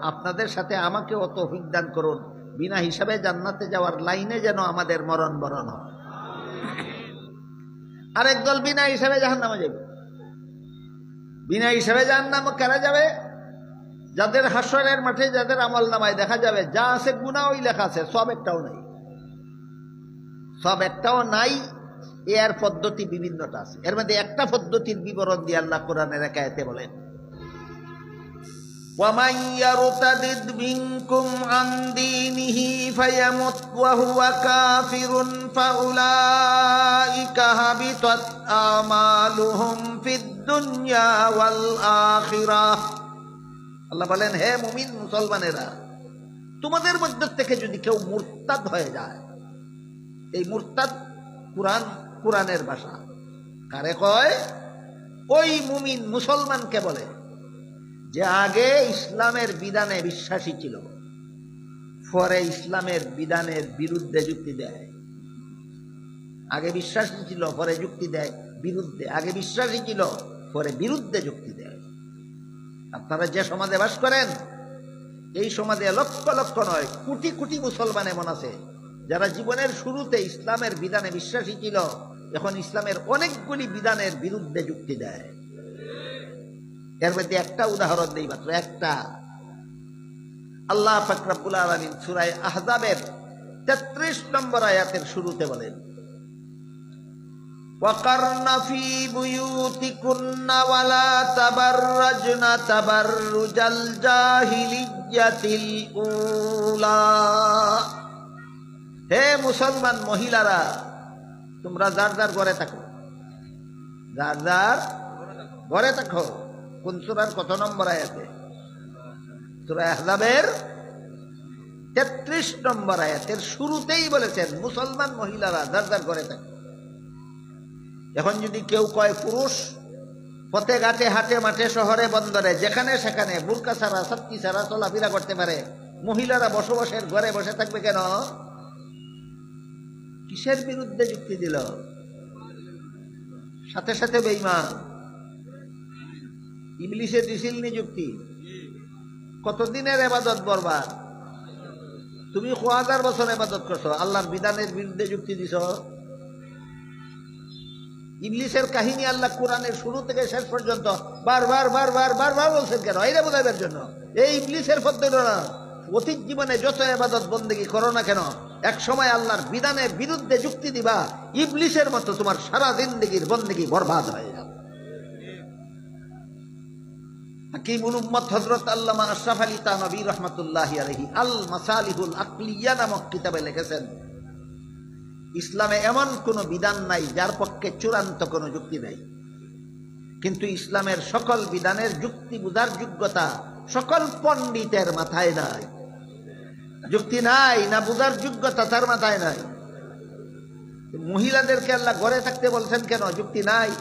আপনাদের সাথে আমাকে অত দান করুন, বিনা হিসাবে জান্নাতে যাওয়ার লাইনে যেন আমাদের মরণ বরণ হয়। আরেক দল বিনা হিসাবে জাহান্নামে যাবে। বিনা হিসাবে জাহান্নামে কারা যাবে? যাদের হাসরের মাঠে যাদের আমল নামায় দেখা যাবে যা আছে গুনাহ ওই লেখা আছে, সব একটাও নাই, সব একটাও নাই। এর পদ্ধতি বিভিন্নটা আছে, এর মধ্যে একটা পদ্ধতির বিবরণ দিয়ে আল্লাহ কোরআনের এক আয়াতে বলেন, وَمَنْ يَرْتَدِدْ مِنْكُمْ عَنْ دِينِهِ فَيَمُتْ وَهُوَ كَافِرٌ فَأُولَئِكَ حَبِطَتْ أَعْمَالُهُمْ فِي الدُّنْيَا وَالْآخِرَةِ। আল্লাহ বলেন, হে মুমিন মুসলমানেরা, তোমাদের মধ্য থেকে যদি কেউ মুরতাদ হয়ে যায়, এই মুরতাদ কোরআনের ভাষা কারে কয়? ওই মুমিন মুসলমানকে বলে যে আগে ইসলামের বিধানে বিশ্বাসী ছিল, পরে ইসলামের বিধানের বিরুদ্ধে যুক্তি দেয়। আগে বিশ্বাসী ছিল, পরে যুক্তি দেয় বিরুদ্ধে। আগে বিশ্বাসী ছিল, পরে বিরুদ্ধে যুক্তি দেয়। আপনারা যে সমাজে বাস করেন, এই সমাজে লক্ষ লক্ষ নয় কোটি কোটি মুসলমান এমন আছে যারা জীবনের শুরুতে ইসলামের বিধানে বিশ্বাসী ছিল, এখন ইসলামের অনেকগুলি বিধানের বিরুদ্ধে যুক্তি দেয়। এর মধ্যে একটা উদাহরণ দেই, মাত্র একটা। আল্লাহ পাক রব্বুল আলামিন সূরা আহজাবের 33 নম্বর আয়াতের শুরুতে বলেন, وَقَرْنَ فِي بُيُوتِكُنَّ وَلَا تَبَرَّجْنَ تَبَرُّجَ الْجَاهِلِيَّةِ الْأُولَى। হে মুসলমান মহিলারা, তোমরা যার যার ঘরে থাকো, যার যার ঘরে থাকো। কোন সূরার কত নম্বর আয়াতে? সূরা আহজাবের 33 নম্বর আয়াতের শুরুতেই বলেছেন মুসলমান মহিলারা যার যার ঘরে থাকো। এখন যদি কেউ কয় পুরুষ পথে ঘাটে হাটে মাঠে শহরে বন্দরে যেখানে সেখানে বুরকা ছাড়া ছাত্রী ছাড়া চলাফেরা করতে পারে, মহিলারা বসবাসের ঘরে বসে থাকবে কেন? কিসের বিরুদ্ধে যুক্তি দিল? সাথে সাথে বেঈমান ইবলিসে দিছিল নি যুক্তি। কতদিনের ইবাদত বরবাদ? তুমি 1000 বছর ইবাদত করছো, আল্লাহর বিধানের বিরুদ্ধে যুক্তি দিছ। ইবলিসের কাহিনী আল্লাহ কোরআনের শুরু থেকে শেষ পর্যন্ত বারবার বারবার বারবার বলছেন কেন? এইটা বোঝাবার জন্য। এই ইবলিসের পদ্ধতি না, অতীত জীবনে যত ইবাদত বন্দেগী করো না কেন, এক সময় আল্লাহর বিধানের বিরুদ্ধে যুক্তি দিবা, ইবলিসের মতো তোমার সারা জিন্দেগীর বন্দেগী বরবাদ হয়ে যাবে। হাকিমুল উম্মত হযরত আল্লামা আশরাফ আলী থানভী রাহমাতুল্লাহি আলাইহি আল মাসালিহুল আকলিয়া নামক কিতাবে লিখেছেন, ইসলামে এমন কোন বিধান নাই যার পক্ষে চূড়ান্ত কোনো যুক্তি নাই, কিন্তু ইসলামের সকল বিধানের যুক্তি বুঝার যোগ্যতা সকল পণ্ডিতের মাথায় নাই। যুক্তি নাই না বুঝার যোগ্যতা তার মাথায় নাই। মহিলাদেরকে আল্লাহ ঘরে থাকতে বলছেন কেন? যুক্তি নাই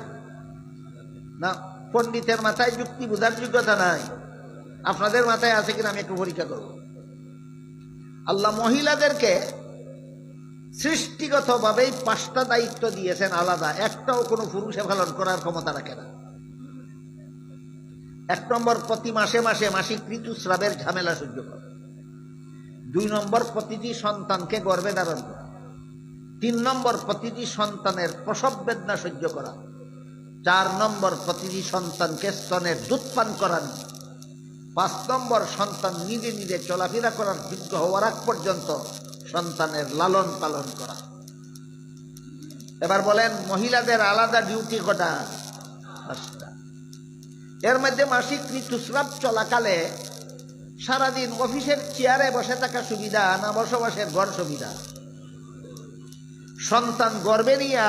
না, পণ্ডিতের মাথায় যুক্তি বুঝার যোগ্যতা নাই। আপনাদের মাথায় আছে কিনা আমি একটু পরীক্ষা করব। আল্লাহ মহিলাদেরকে সৃষ্টিগতভাবেই 5টা দায়িত্ব দিয়েছেন আলাদা, একটাও কোনো পুরুষে পালন করার ক্ষমতা রাখে না। 1 নম্বর, প্রতি মাসে মাসে মাসিক ঋতুস্রাবের ঝামেলা সহ্য করা। 2 নম্বর, প্রতিটি সন্তানকে গর্ভে ধারণ করা। 3 নম্বর, প্রতিটি সন্তানের প্রসব বেদনা সহ্য করা। 4 নম্বর, প্রতিটি সন্তানকে স্তনের দুধ পান করানো। 5 নম্বর, সন্তান নিজে নিজে চলাফেরা করার যোগ্য হওয়ার আগ পর্যন্ত সন্তানের লালন পালন করা। এবার বলেন মহিলাদের আলাদা ডিউটি কটা? 5টা। এর মধ্যে মাসিক ঋতুস্রাব চলাকালে সারাদিন অফিসের চেয়ারে বসে থাকা সুবিধা না বসবাসের ঘর সুবিধা? সন্তান গর্ভে নিয়া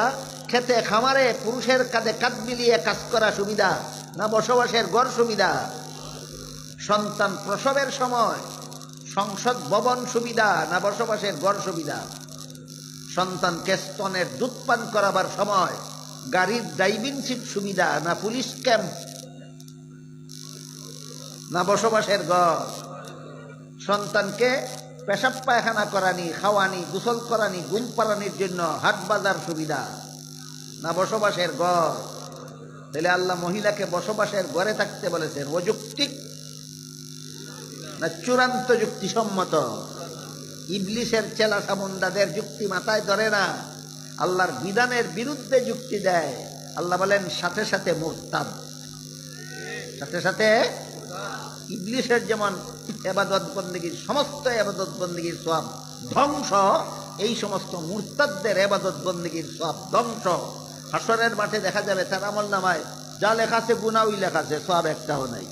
খেতে খামারে পুরুষের কাঁধে কাঁধ মিলিয়ে কাজ করা সুবিধা না বসবাসের ঘর সুবিধা? সন্তান প্রসবের সময় সংসদ ভবন সুবিধা না বসবাসের ঘর সুবিধা? সন্তানকে স্তনের দুধ পান করাবার সময় গাড়ির ড্রাইভিং সিট সুবিধা না পুলিশ ক্যাম্প না বসবাসের ঘর? সন্তানকে পেশাব পায়খানা করানি, খাওয়ানি, গোসল করানি, ঘুম পাড়ানির জন্য হাট বাজার সুবিধা না বসবাসের ঘর? তাহলে আল্লাহ মহিলাকে বসবাসের ঘরে থাকতে বলেছেন, অযৌক্তিক না চূড়ান্ত যুক্তিসম্মত? ইবলিসের চেলা সামুন্দাদের যুক্তি মাথায় ধরে না, আল্লাহর বিধানের বিরুদ্ধে যুক্তি দেয়। আল্লাহ বলেন সাথে সাথে মুরতাদ, সাথে সাথে। ইবলিসের যেমন ইবাদত বন্দেগীর সমস্ত ইবাদত বন্দেগীর সওয়াব ধ্বংস, এই সমস্ত মুরতাদদের ইবাদত বন্দেগীর সওয়াব ধ্বংস। হাসরের মাঠে দেখা যাবে তার আমলনামায় যা লেখা আছে গুনাহ ওই লেখা আছে, সওয়াব একটাও নাই।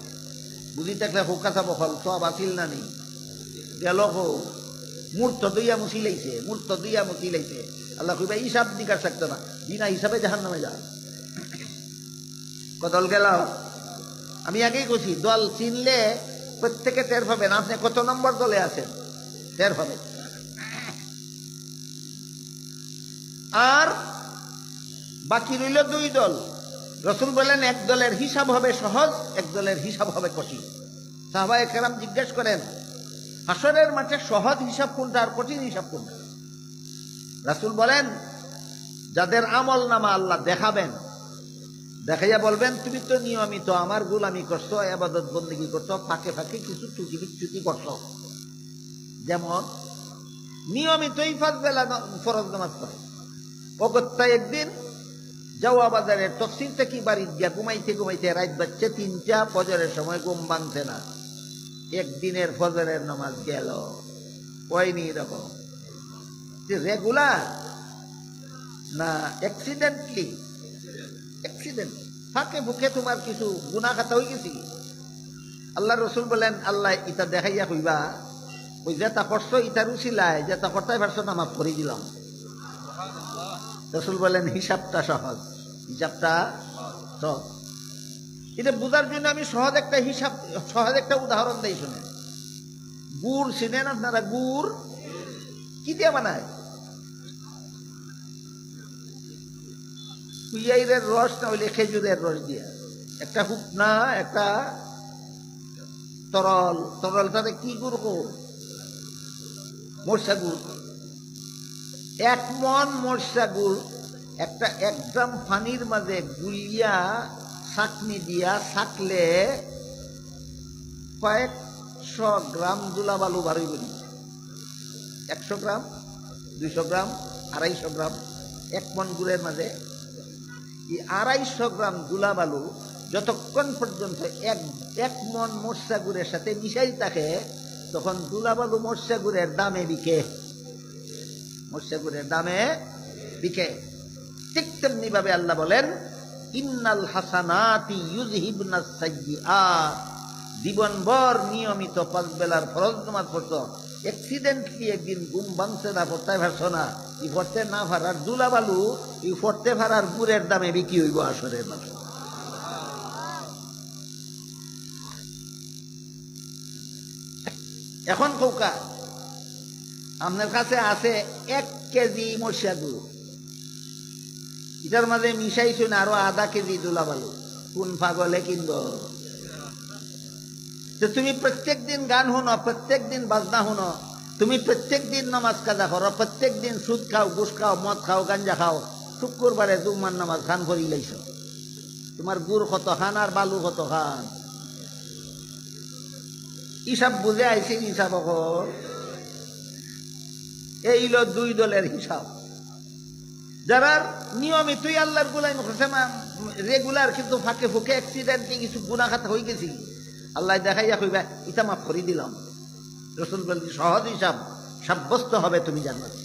বুঝি থাকলে হুকাসা বখল সওয়াব আসিল না নি গেল হো মূর্ত দইয়া মুছিলাইছে, মূর্ত দইয়া মুছিলাইছে। আল্লাহ কইবা হিসাব নিকাশ থাকতো না, বিনা হিসাবে জাহান্নামে যা। কদল গেল। আমি আগেই কইছি দল চিনলে প্রত্যেকে টের পাবেন আপনি কত নম্বর দলে আছেন, টের পাবেন। আর বাকি রইল দুই দল। রাসূল বলেন এক দলের হিসাব হবে সহজ, এক দলের হিসাব হবে কঠিন। সাহাবায়ে কেরাম জিজ্ঞেস করেন হাসরের মাঠে সহজ হিসাব কোনটা আর কঠিন হিসাব কোনটা? রাসূল বলেন যাদের আমল নামা আল্লাহ দেখাবেন, দেখাইয়া বলবেন তুমি তো নিয়মিত আমার গোলামি করছো, ইবাদত বন্দেগী করছো, ফাঁকে ফাঁকে কিছু ত্রুটি বিচ্যুতি করছো। যেমন নিয়মিতই 5 বেলা ফরজ নামাজ পড়ে, অগত্যা একদিন যাওয়া বাজারের তফসির থেকে বাড়ি গিয়া ঘুমাইতে ঘুমাইতে রাত বাজছে 3টা, ফজরের সময় ঘুম ভাঙছে না। একদিনের ফজরের নামাজ গেল, হয়নি। এরকম রেগুলার না অ্যাক্সিডেন্টলি? অ্যাক্সিডেন্ট, ফাঁকে বুকে তোমার কিছু গুনাহ খাতা হয়ে গেছি। আল্লাহ রসুল বলেন আল্লাহ ইটা দেখাইয়া কইবা ওই যেটা করছো ইটার উছিলায় যেটা করতে পারছো না মাফ করে দিলাম। রসুল বলেন হিসাবটা সহজ, হিসাবটা সহজ। এটা বোঝার জন্য আমি সহজ একটা হিসাব, সহজ একটা উদাহরণ দেই শুনেন। গুড় চিনেন আপনারা? গুড় কি দিয়ে বানায়? কুইয়াইরের রস না হইলে খেজুরের রস দিয়া। একটা হুকনা, একটা তরল, তরলটাতে কি গুড় কো? মরসা গুড়। 1 মণ মরসা গুড় একটা 1 গ্রাম পানির মাঝে গুলিয়া ছাঁকনি দিয়া ছাকলে কয়েকশো গ্রাম দুলাবালু বাড়ি বলি। 100 গ্রাম, 200 গ্রাম, 250 গ্রাম 1 মণ গুড়ের মাঝে। এই 250 গ্রাম দুলাবালু যতক্ষণ পর্যন্ত এক মণ মরসা গুড়ের সাথে মিশাই থাকে তখন দুলাবালু মরসা গুড়ের দামে বিকে, মরসা গুড়ের দামে বিকে। ঠিক তেমনি ভাবে আল্লাহ বলেন ইন্নাল হাসানাতি ইউযহিবনাস সাইয়্যাত, জীবনভর নিয়মিত 5 বেলার ফরজ নামাজ পড়তো, অ্যাক্সিডেন্টলি একদিন ঘুম ভাঙছে না, পড়তে পারছো না, এই পড়তে না পারার দুলাবালু এই পড়তে পারার গুড়ের দামে বিক্রি হইব আসরের মাঠে। এখন কৌকা আপনার কাছে আছে 1 কেজি মরসা গুড়, এটার মাঝে মিশাইছো না আরো আধা কেজি দুলাবালু, কোন পাগলে কিনব? তো তুমি প্রত্যেক দিন গান শুনো, প্রত্যেক দিন বাজনা শুনো, তুমি প্রত্যেক দিন নামাজ কাজা করো, প্রত্যেক দিন সুদ খাও, ঘুষ খাও, মদ খাও, গাঞ্জা খাও, শুক্রবারে জুম্মার নামাজ খান করি লাইছ, তোমার গুড় কত খান আর বালু কত খান? হিসাব বুঝে আইসি হিসাব। এইল 2 দলের হিসাব। যারা নিয়মিতই আল্লাহর গোলামি করছে রেগুলার, কিন্তু ফাঁকে ফুঁকে অ্যাক্সিডেন্টলি কিছু গুনাহ খাতা হয়ে গেছি, আল্লাহ দেখাইয়া কইবা ইটা মাফ করে দিলাম। রাসূল বলেন সহজ হিসাব সাব্যস্ত হবে তুমি জান্নাতে।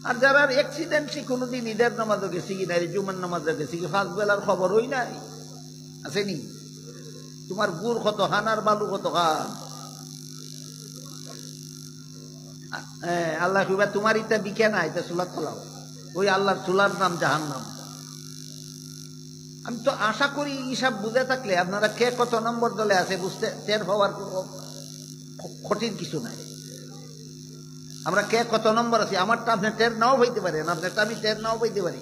আর যারা অ্যাক্সিডেন্টলি কোনোদিন ঈদের নামাজও গেছি কি নাই, জুমার নামাজও গেছি কি, 5 বেলার খবরই নাই, আসেনি? তোমার গুড় কত খান আর বালু কত খান? আল্লাহ কইবা তোমার ইটা বিকে না, এটা চুলার তলাও। ওই আল্লাহর চুলার নাম জাহান্নাম। আমি তো আশা করি হিসাব বুঝে থাকলে আপনারা কে কত নম্বর দলে আছে বুঝতে টের হওয়ার কঠিন কিছু নাই। আমরা কে কত নম্বর আছি আমারটা আপনি টের নাও হইতে পারেন, আপনারটা আমি টের নাও হইতে পারি,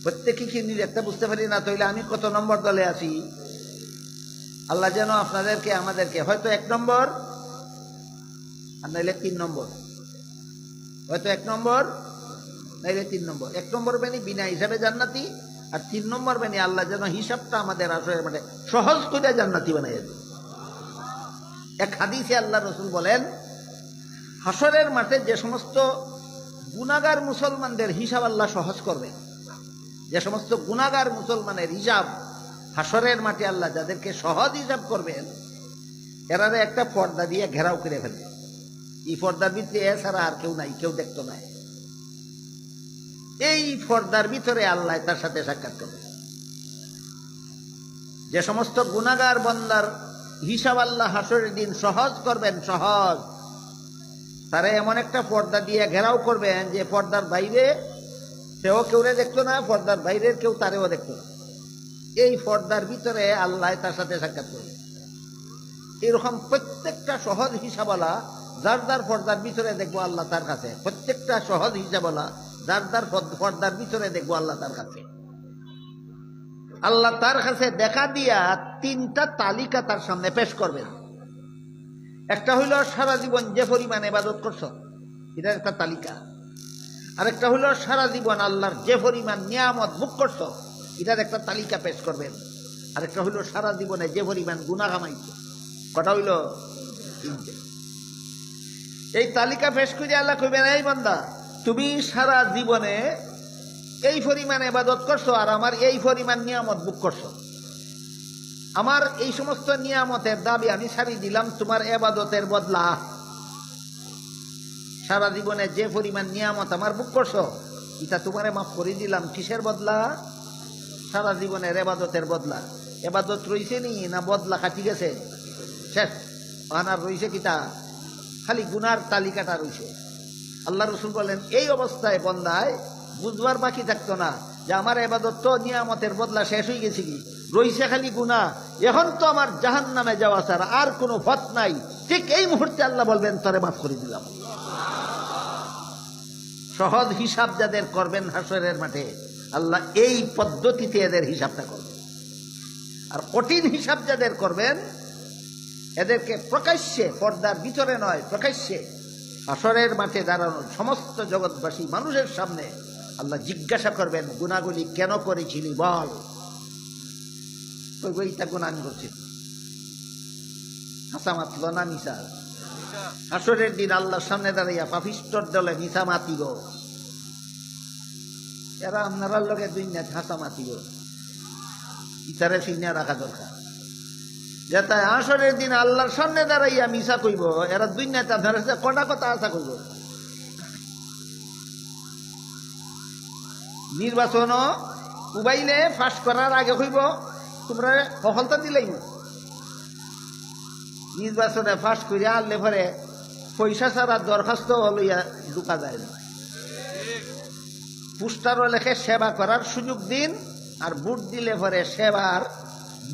প্রত্যেকে কি একটা বুঝতে পারি না। তাইলে আমি কত নম্বর দলে আছি আল্লাহ যেন আপনাদেরকে আমাদেরকে হয়তো 1 নম্বর আর নাইলে 3 নম্বর, হয়তো 1 নম্বর নাইলে 3 নম্বর। 1 নম্বর বেনি বিনা হিসাবে জান্নাতি, আর 3 নম্বর বেনি আল্লাহ যেন হিসাবটা আমাদের আসলে মানে সহজ করে জান্নাতি বানাই দেয়। এক হাদিসে আল্লাহ রসুল বলেন, হাসরের মাঠে যে সমস্ত গুনাহগার মুসলমানদের হিসাব আল্লাহ সহজ করবেন, যে সমস্ত গুনাহগার মুসলমানের হিসাব হাসরের মাঠে আল্লাহ যাদেরকে সহজ হিসাব করবেন, এরারে একটা পর্দা দিয়ে ঘেরাও করে ফেলবে। এই পর্দার ভিতরে এছাড়া আর কেউ নাই, কেউ দেখতো নাই। এই পর্দার ভিতরে আল্লাহ তার সাথে সাক্ষাৎ করবে। যে সমস্ত গুনাহগার বান্দার হিসাব আল্লাহ হাসরের দিন সহজ করবেন, সহজ, তারা এমন একটা পর্দা দিয়ে ঘেরাও করবেন যে পর্দার বাইরে সেও কেউরে দেখতো না, পর্দার বাইরের কেউ তারেও দেখতো না। এই পর্দার ভিতরে আল্লাহ তার সাথে সাক্ষাৎ করবে। এরকম প্রত্যেকটা সহজ হিসাবওয়ালা যার যার পর্দার ভিতরে দেখবো আল্লাহ তার কাছে, প্রত্যেকটা সহজ হিসাবওয়ালা যার যার পর্দার ভিতরে দেখবো আল্লাহ তার কাছে। আল্লাহ তার কাছে দেখা দিয়া 3টা তালিকা তার সামনে পেশ করবেন। একটা হইল সারা জীবন যে পরিমাণ ইবাদত করছ, এটার একটা তালিকা। আরেকটা হইল সারা জীবন আল্লাহর যে পরিমাণ নিয়ামত ভোগ করছ, এটার একটা তালিকা পেশ করবেন। আরেকটা হইল সারা জীবনে যে পরিমাণ গুনাহ কামাইছ। কটা হইল? 3টে। এই তালিকা পেশ করে আল্লাহ কইবেন, এই বান্দা তুমি সারা জীবনে এই পরিমাণ ইবাদত করছো আর আমার এই পরিমাণ নিয়ামত ভোগ করছো। আমার এই সমস্ত নিয়ামতের দাবি আমি ছাড়িয়ে দিলাম তোমার ইবাদতের বদলা। সারা জীবনে যে পরিমাণ নিয়ামত আমার ভোগ করছো এটা তোমারে মাফ করে দিলাম। কিসের বদলা? সারা জীবনের ইবাদতের বদলা। ইবাদত রইছে নি না বদলা কাটি গেছে? শেষ। আনার রইছে কিতা? খালি গুনার তালিকাটা রইছে। আল্লাহ রসুল বলেন, এই অবস্থায় বন্দায় বুঝবার বাকি থাকতো না যে আমার ইবাদত তো নিয়ামতের বদলা শেষ হয়ে গেছে, কি রইছে খালি গুনাহ, এখন তো আমার জাহান্নামে যাওয়া ছাড়া আর কোনো পথ নাই। ঠিক এই মুহূর্তে আল্লাহ বলবেন, তরে মাফ করে দিলাম। সহজ হিসাব যাদের করবেন হাসরের মাঠে, আল্লাহ এই পদ্ধতিতে এদের হিসাবটা করবেন। আর কঠিন হিসাব যাদের করবেন, এদেরকে প্রকাশ্যে, পর্দার ভিতরে নয়, প্রকাশ্যে হাসরের মাঠে দাঁড়ানো সমস্ত জগৎবাসী মানুষের সামনে আল্লাহ জিজ্ঞাসা করবেন, গুনাহগুলি কেন করেছিলি বল। বইটা গুনাহ আমি করছি, হাসা মাতল না মিশা? হাসরের দিন আল্লাহর সামনে দাঁড়াইয়া পাপিষ্ঠর দলে মিশা মাতিব। এরা আপনার লগে দুনিয়া হাসা মাতিব, ইতারে ফিরিয়া রাখা দরকার। যেটা হাসরের দিন আল্লাহর সামনে দাঁড়াইয়া মিশা কইব, এরা দুনিয়াতে আপনার কটা কথা আশা কইব। নির্বাচন উবাইলে ফাঁস করার আগে কইব তোমরা সফলতা দিলেই না। নির্বাচনে ফাঁস করিয়া আনলে পরে পয়সা ছাড়া দরখাস্ত লইয়া ঢুকা যায় না। পোস্টারও লেখে সেবা করার সুযোগ দিন, আর ভোট দিলে পরে সেবার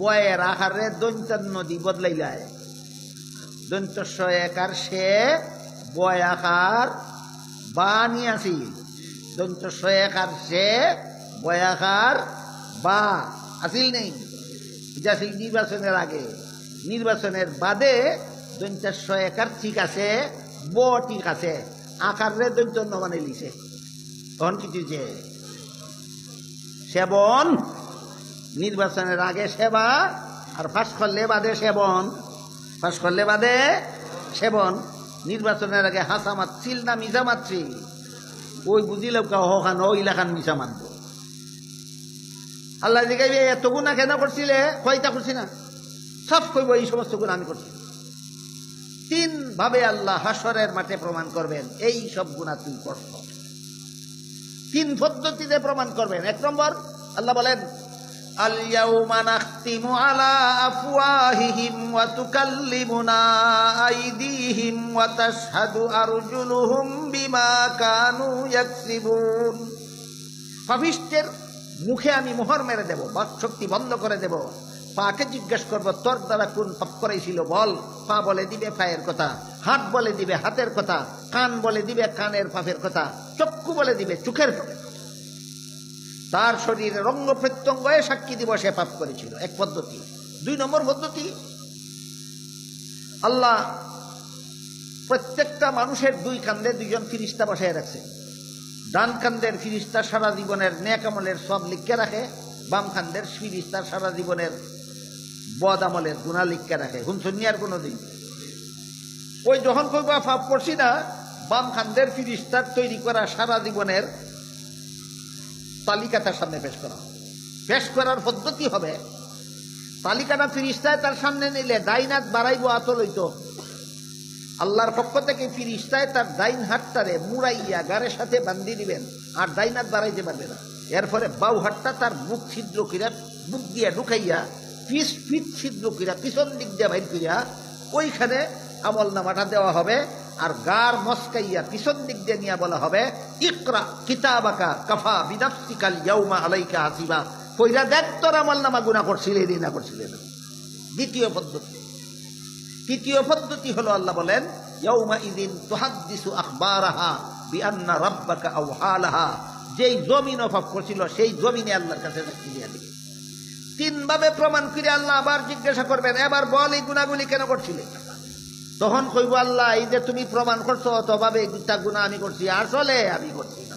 বয়ের আকারে দৈন্তার নদী বদলাই যায়। দৈন্তস্ব একার সে বয় আকার বা নিয়াছি, দৈন্তস্ব একার সে বয় আকার বা আসিল নেই। যাছিল নির্বাচনের আগে, নির্বাচনের বাদে দৈন্তস্ব একার ঠিক আছে, ব ঠিক আছে, আকারে দৈন্ত বানাই লিছে। তখন কিছু যে সেবন, নির্বাচনের আগে সেবা, আর ফাঁস করলে বাদে সেবন, ফাঁস করলে বাদে সেবন। নির্বাচনের আগে হাসা মারছিল না মিশা মারছি, ওই বুঝিল হখান ওই লেখান মিশা মারব। আল্লাহ জিজ্ঞাসা, এত গুণা কেন করছিলে? কয়টা করছি না? সব কইব এই সমস্ত গুণ আমি করছি। 3 ভাবে আল্লাহ হাসরের মাঠে প্রমাণ করবেন এই সব গুণা তুই করছ। 3 পদ্ধতিতে প্রমাণ করবেন। 1 নম্বর, আল্লাহ বলেন আল-ইয়াউমা নাখতিমু আলা আফওয়াহিহিম ওয়া তুকাল্লিমুনা আইদিহিম ওয়া তাশহাদু আরজুলুহুম বিমা কানু ইয়াকসিবুন। পাপিষ্টের মুখে আমি মোহর মেরে দেব, বাকশক্তি বন্ধ করে দেব। পাকে জিজ্ঞেস করব তোর দ্বারা কোন পাপ করাইছিল বল। পা বলে দিবে পায়ের কথা, হাত বলে দিবে হাতের কথা, কান বলে দিবে কানের পাপের কথা, চক্ষু বলে দিবে চোখের পাপের কথা। তার শরীরের অঙ্গ প্রত্যঙ্গ সাক্ষী দিব সে পাপ করেছিল, এক পদ্ধতি। 2 নম্বর পদ্ধতি, আল্লাহ প্রত্যেকটা মানুষের 2 কান্দে 2জন ফিরিস্তা বসায় রাখছে। ডান কান্দের ফিরিস্তা সারা জীবনের নেক আমলের সব লিখে রাখে, বাম কান্দের ফিরিস্তা সারা জীবনের বদ আমলের গুনাহ লিখে রাখে। শুনছেন আর কোনোদিন? ওই যখন কইবা পাপ করছি না, বাম কান্দের ফিরিস্তার তৈরি করা সারা জীবনের তালিকা তার সামনে পেশ করা। পেশ করার পদ্ধতি হবে, তালিকাটা ফিরিস্তায় তার সামনে নিলে ডাইন হাত বাড়াইব আতল হইতো, আল্লাহর পক্ষ থেকে ফিরিস্তায় তার ডাইন হাতটারে মুড়াইয়া গাড়ের সাথে বান্ধি দিবেন, আর ডাইন হাত বাড়াইতে পারবে না। এরপরে বাউ হাতটা তার মুখ ছিদ্র করিয়া, মুখ দিয়া ঢুকাইয়া পিঠ ছিদ্র করিয়া পিছন দিক দিয়ে বাইর করিয়া ওইখানে আমল নামাটা দেওয়া হবে। আর গার মস্কাইয়া পিছন দিক দিয়ে নিয়ে বলা হবে ইকরা কিতাবাকা কাফা বিনাফসিকাল ইয়াউমা আলাইকা হাসিবা। কইরা দেখ তোর আমল নামা গুনাহ করছিলে না করছিলে না। দ্বিতীয় পদ্ধতি। তৃতীয় পদ্ধতি হলো আল্লাহ বলেন ইয়াউমা ইযিন তুহাদ্দিসু আখবারাহা বিআন্না রাব্বাকা আওহালাহা। যেই জমিন পাপ করছিল সেই জমিনে আল্লাহর কাছে সাক্ষী দিয়ে দিবে। 3 ভাবে প্রমাণ করে আল্লাহ আবার জিজ্ঞাসা করবেন, এবার বল এই গুনাহগুলি কেন করছিলে? তখন কইব আল্লাহ এই যে তুমি প্রমাণ করছো অতভাবে দুটা গুনাহ আমি করছি, আসলে আমি করছি না,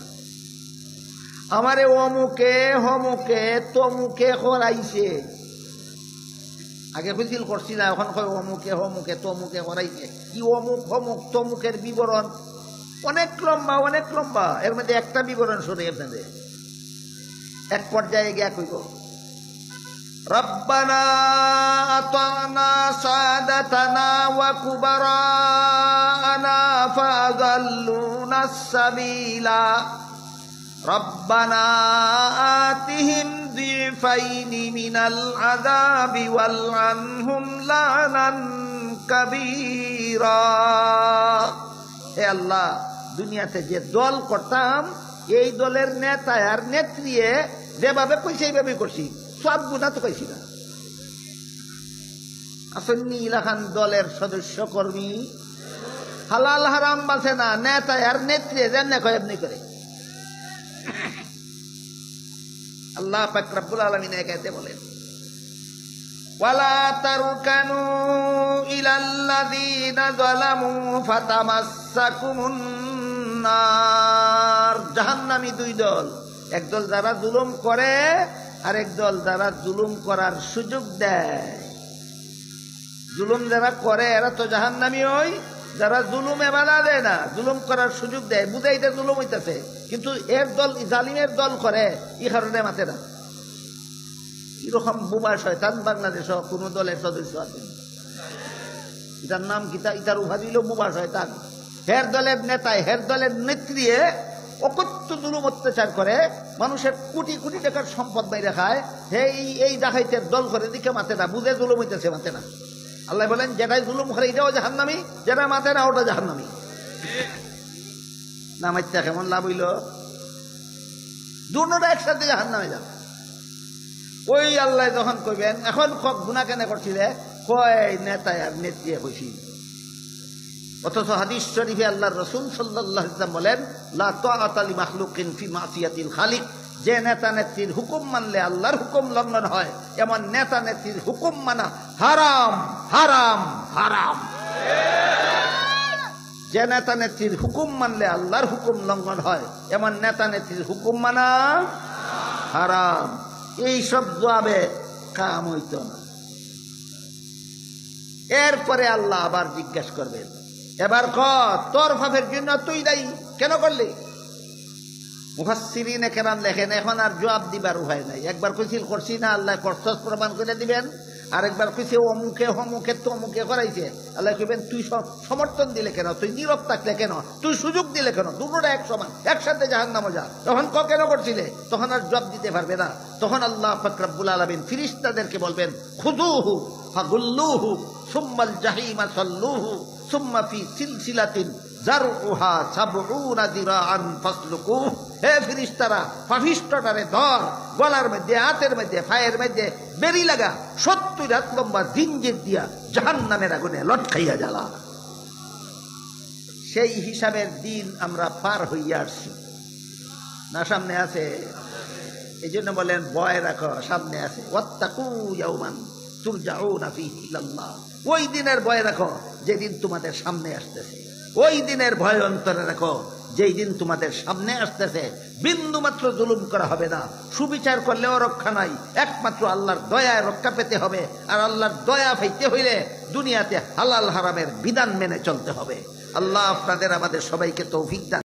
আমারে অমুকে হমুকে তমুকে করাইছে। আগে বুঝিল করছি না, এখন কই অমুকে হমুকে তমুকে করাইছে। কি অমুক হমুক তমুকের বিবরণ অনেক লম্বা, অনেক লম্বা। এর মধ্যে একটা বিবরণ শুনে আপনাদের এক পর্যায়ে গিয়া কইব রব্বানা আতানা সাদাতানা ওয়া কুবারানা ফাযাল্লুনা সাবিলা রব্বানা আতিহিম যিফাইনি মিনাল আযাবি ওয়াল আনহুম লানান কাবীরা। হে আল্লাহ, দুনিয়াতে যে দল করতাম এই দলের নেতা আর নেত্রী যেভাবে কইছে এইভাবে করছি, সব গুনাহ তো কইছি না। আসন্নি ইলাখান দলের সদস্য কর্মী হালাল হারাম বাঁচে না, নেতা আর নেত্রী যেমনি কয় এমনি করে। আল্লাহ পাক রব্বুল আলামিন একাতে বলেন ওয়ালা তারকানু ইলাল্লাযীনা যালামু ফাতামাসসাকুমুন নার। জাহান্নামী 2 দল, একদল যারা জুলুম করে আর একদল যারা জুলুম করার সুযোগ দেয়। জুলুম যারা করে এরা তো জাহান্নামী হয়, যারা জুলুমে বাধা দেয় না, জুলুম করার সুযোগ দেয়, বুঝাইতে জুলুম হইতেছে, কিন্তু এর দল জালিমের দল করে এই কারণে মাতে না। এরকম বোবা শয়তান বাংলাদেশ কোন দলের সদস্য আছে? এটার নাম কিতা? ইটার উভা দিল বোবা শয়তান। হের দলের নেতায় হের দলের নেত্রী অকথ্য জুলুম অত্যাচার করে, মানুষের কোটি কোটি টাকার সম্পদ বাইরে খায়। এই ডাকাইতের দল করে দিকে মাতে না, বুঝে জুলুম হইতেছে মাতে না। আল্লাহ বলেন যেটাই জুলুম করে এটাও জাহান্নামী, যেটা মাতে না ওটা জাহান্নামী। না মাইতে কেমন লাভ হইল? দুটোটা একসাথে জাহান্নামে যাবে। ওই আল্লাহ যখন কইবেন এখন গুনাহ কেন করছিলে, কয় নেতায় আর নেত্রী হইছি। অথচ হাদিস শরীফে আল্লাহর রাসূল সাল্লাল্লাহু আলাইহি ওয়াসাল্লাম বলেন লা তাআতা লি মাখলুকিন ফি মাসিয়াতিল খালিক। যে নেতা নেত্রীর হুকুম মানলে আল্লাহর হুকুম লঙ্ঘন হয়, এমন নেতা নেত্রীর হুকুম মানা হারাম হারাম হারাম। যে নেতা নেত্রীর হুকুম মানলে আল্লাহর হুকুম লঙ্ঘন হয়, এমন নেতা নেত্রীর হুকুম মানা হারাম। এই সব জবাবে কাম হইত না। এরপরে আল্লাহ আবার জিজ্ঞাসা করবেন, এবার তোর পাপের জন্য তুই দায়ী, কেন করলি? মুফাসসিরিনে কেরাম লেখেন এখন আর জবাব দিবার উপায় নাই। একবার কইছিল করছি না, আল্লাহ করছস প্রমাণ করে দিবেন। আরেকবার কইছে অমুকে হমুকে তমুকে করাইছে। আল্লাহ কইবেন তুই সমর্থন দিলে কেন, তুই নীরব থাকলে কেন, তুই সুযোগ দিলে কেন, দুটোটা এক সমান, একসাথে জাহান্নামে যা। তখন কেন করছিলে? তখন আর জবাব দিতে পারবে না। তখন আল্লাহ পাক রব্বুল আলামিন ফেরেশতাদেরকে বলবেন খুযুহু ফাগুল্লুহু সুম্মাল জাহিমা সাল্লুহু সুম্মা ফি সিলসিলাতিন জারউহা সাবউনা যিরাআন ফাসলুকুহ। হে ফেরেশতারা, পাপিষ্ঠটারে ধর, গলার মধ্যে, হাতের মধ্যে, পায়ের মধ্যে বেরি লাগা 70 হাত লম্বা জিঞ্জির দিয়া জাহান্নামের আগুনে লটকাইয়া জ্বালা। সেই হিসাবের দিন আমরা পার হইয়া আসছি না? সামনে আছে। এই জন্য বলেন ভয় রাখো, সামনে আছে। ওয়াত্তাকু ইয়াওমান তুরজাউনা ফীহি ইলাল্লাহ। ওই দিনের ভয় রাখো যেদিন তোমাদের সামনে আসতেছে। ওই দিনের ভয় অন্তরে রাখো যেই দিন তোমাদের সামনে আসতেছে। বিন্দু মাত্র জুলুম করা হবে না, সুবিচার করলেও রক্ষা নাই, একমাত্র আল্লাহর দয়ায় রক্ষা পেতে হবে। আর আল্লাহর দয়া পাইতে হইলে দুনিয়াতে হালাল হারামের বিধান মেনে চলতে হবে। আল্লাহ আপনাদের আমাদের সবাইকে তৌফিক দান।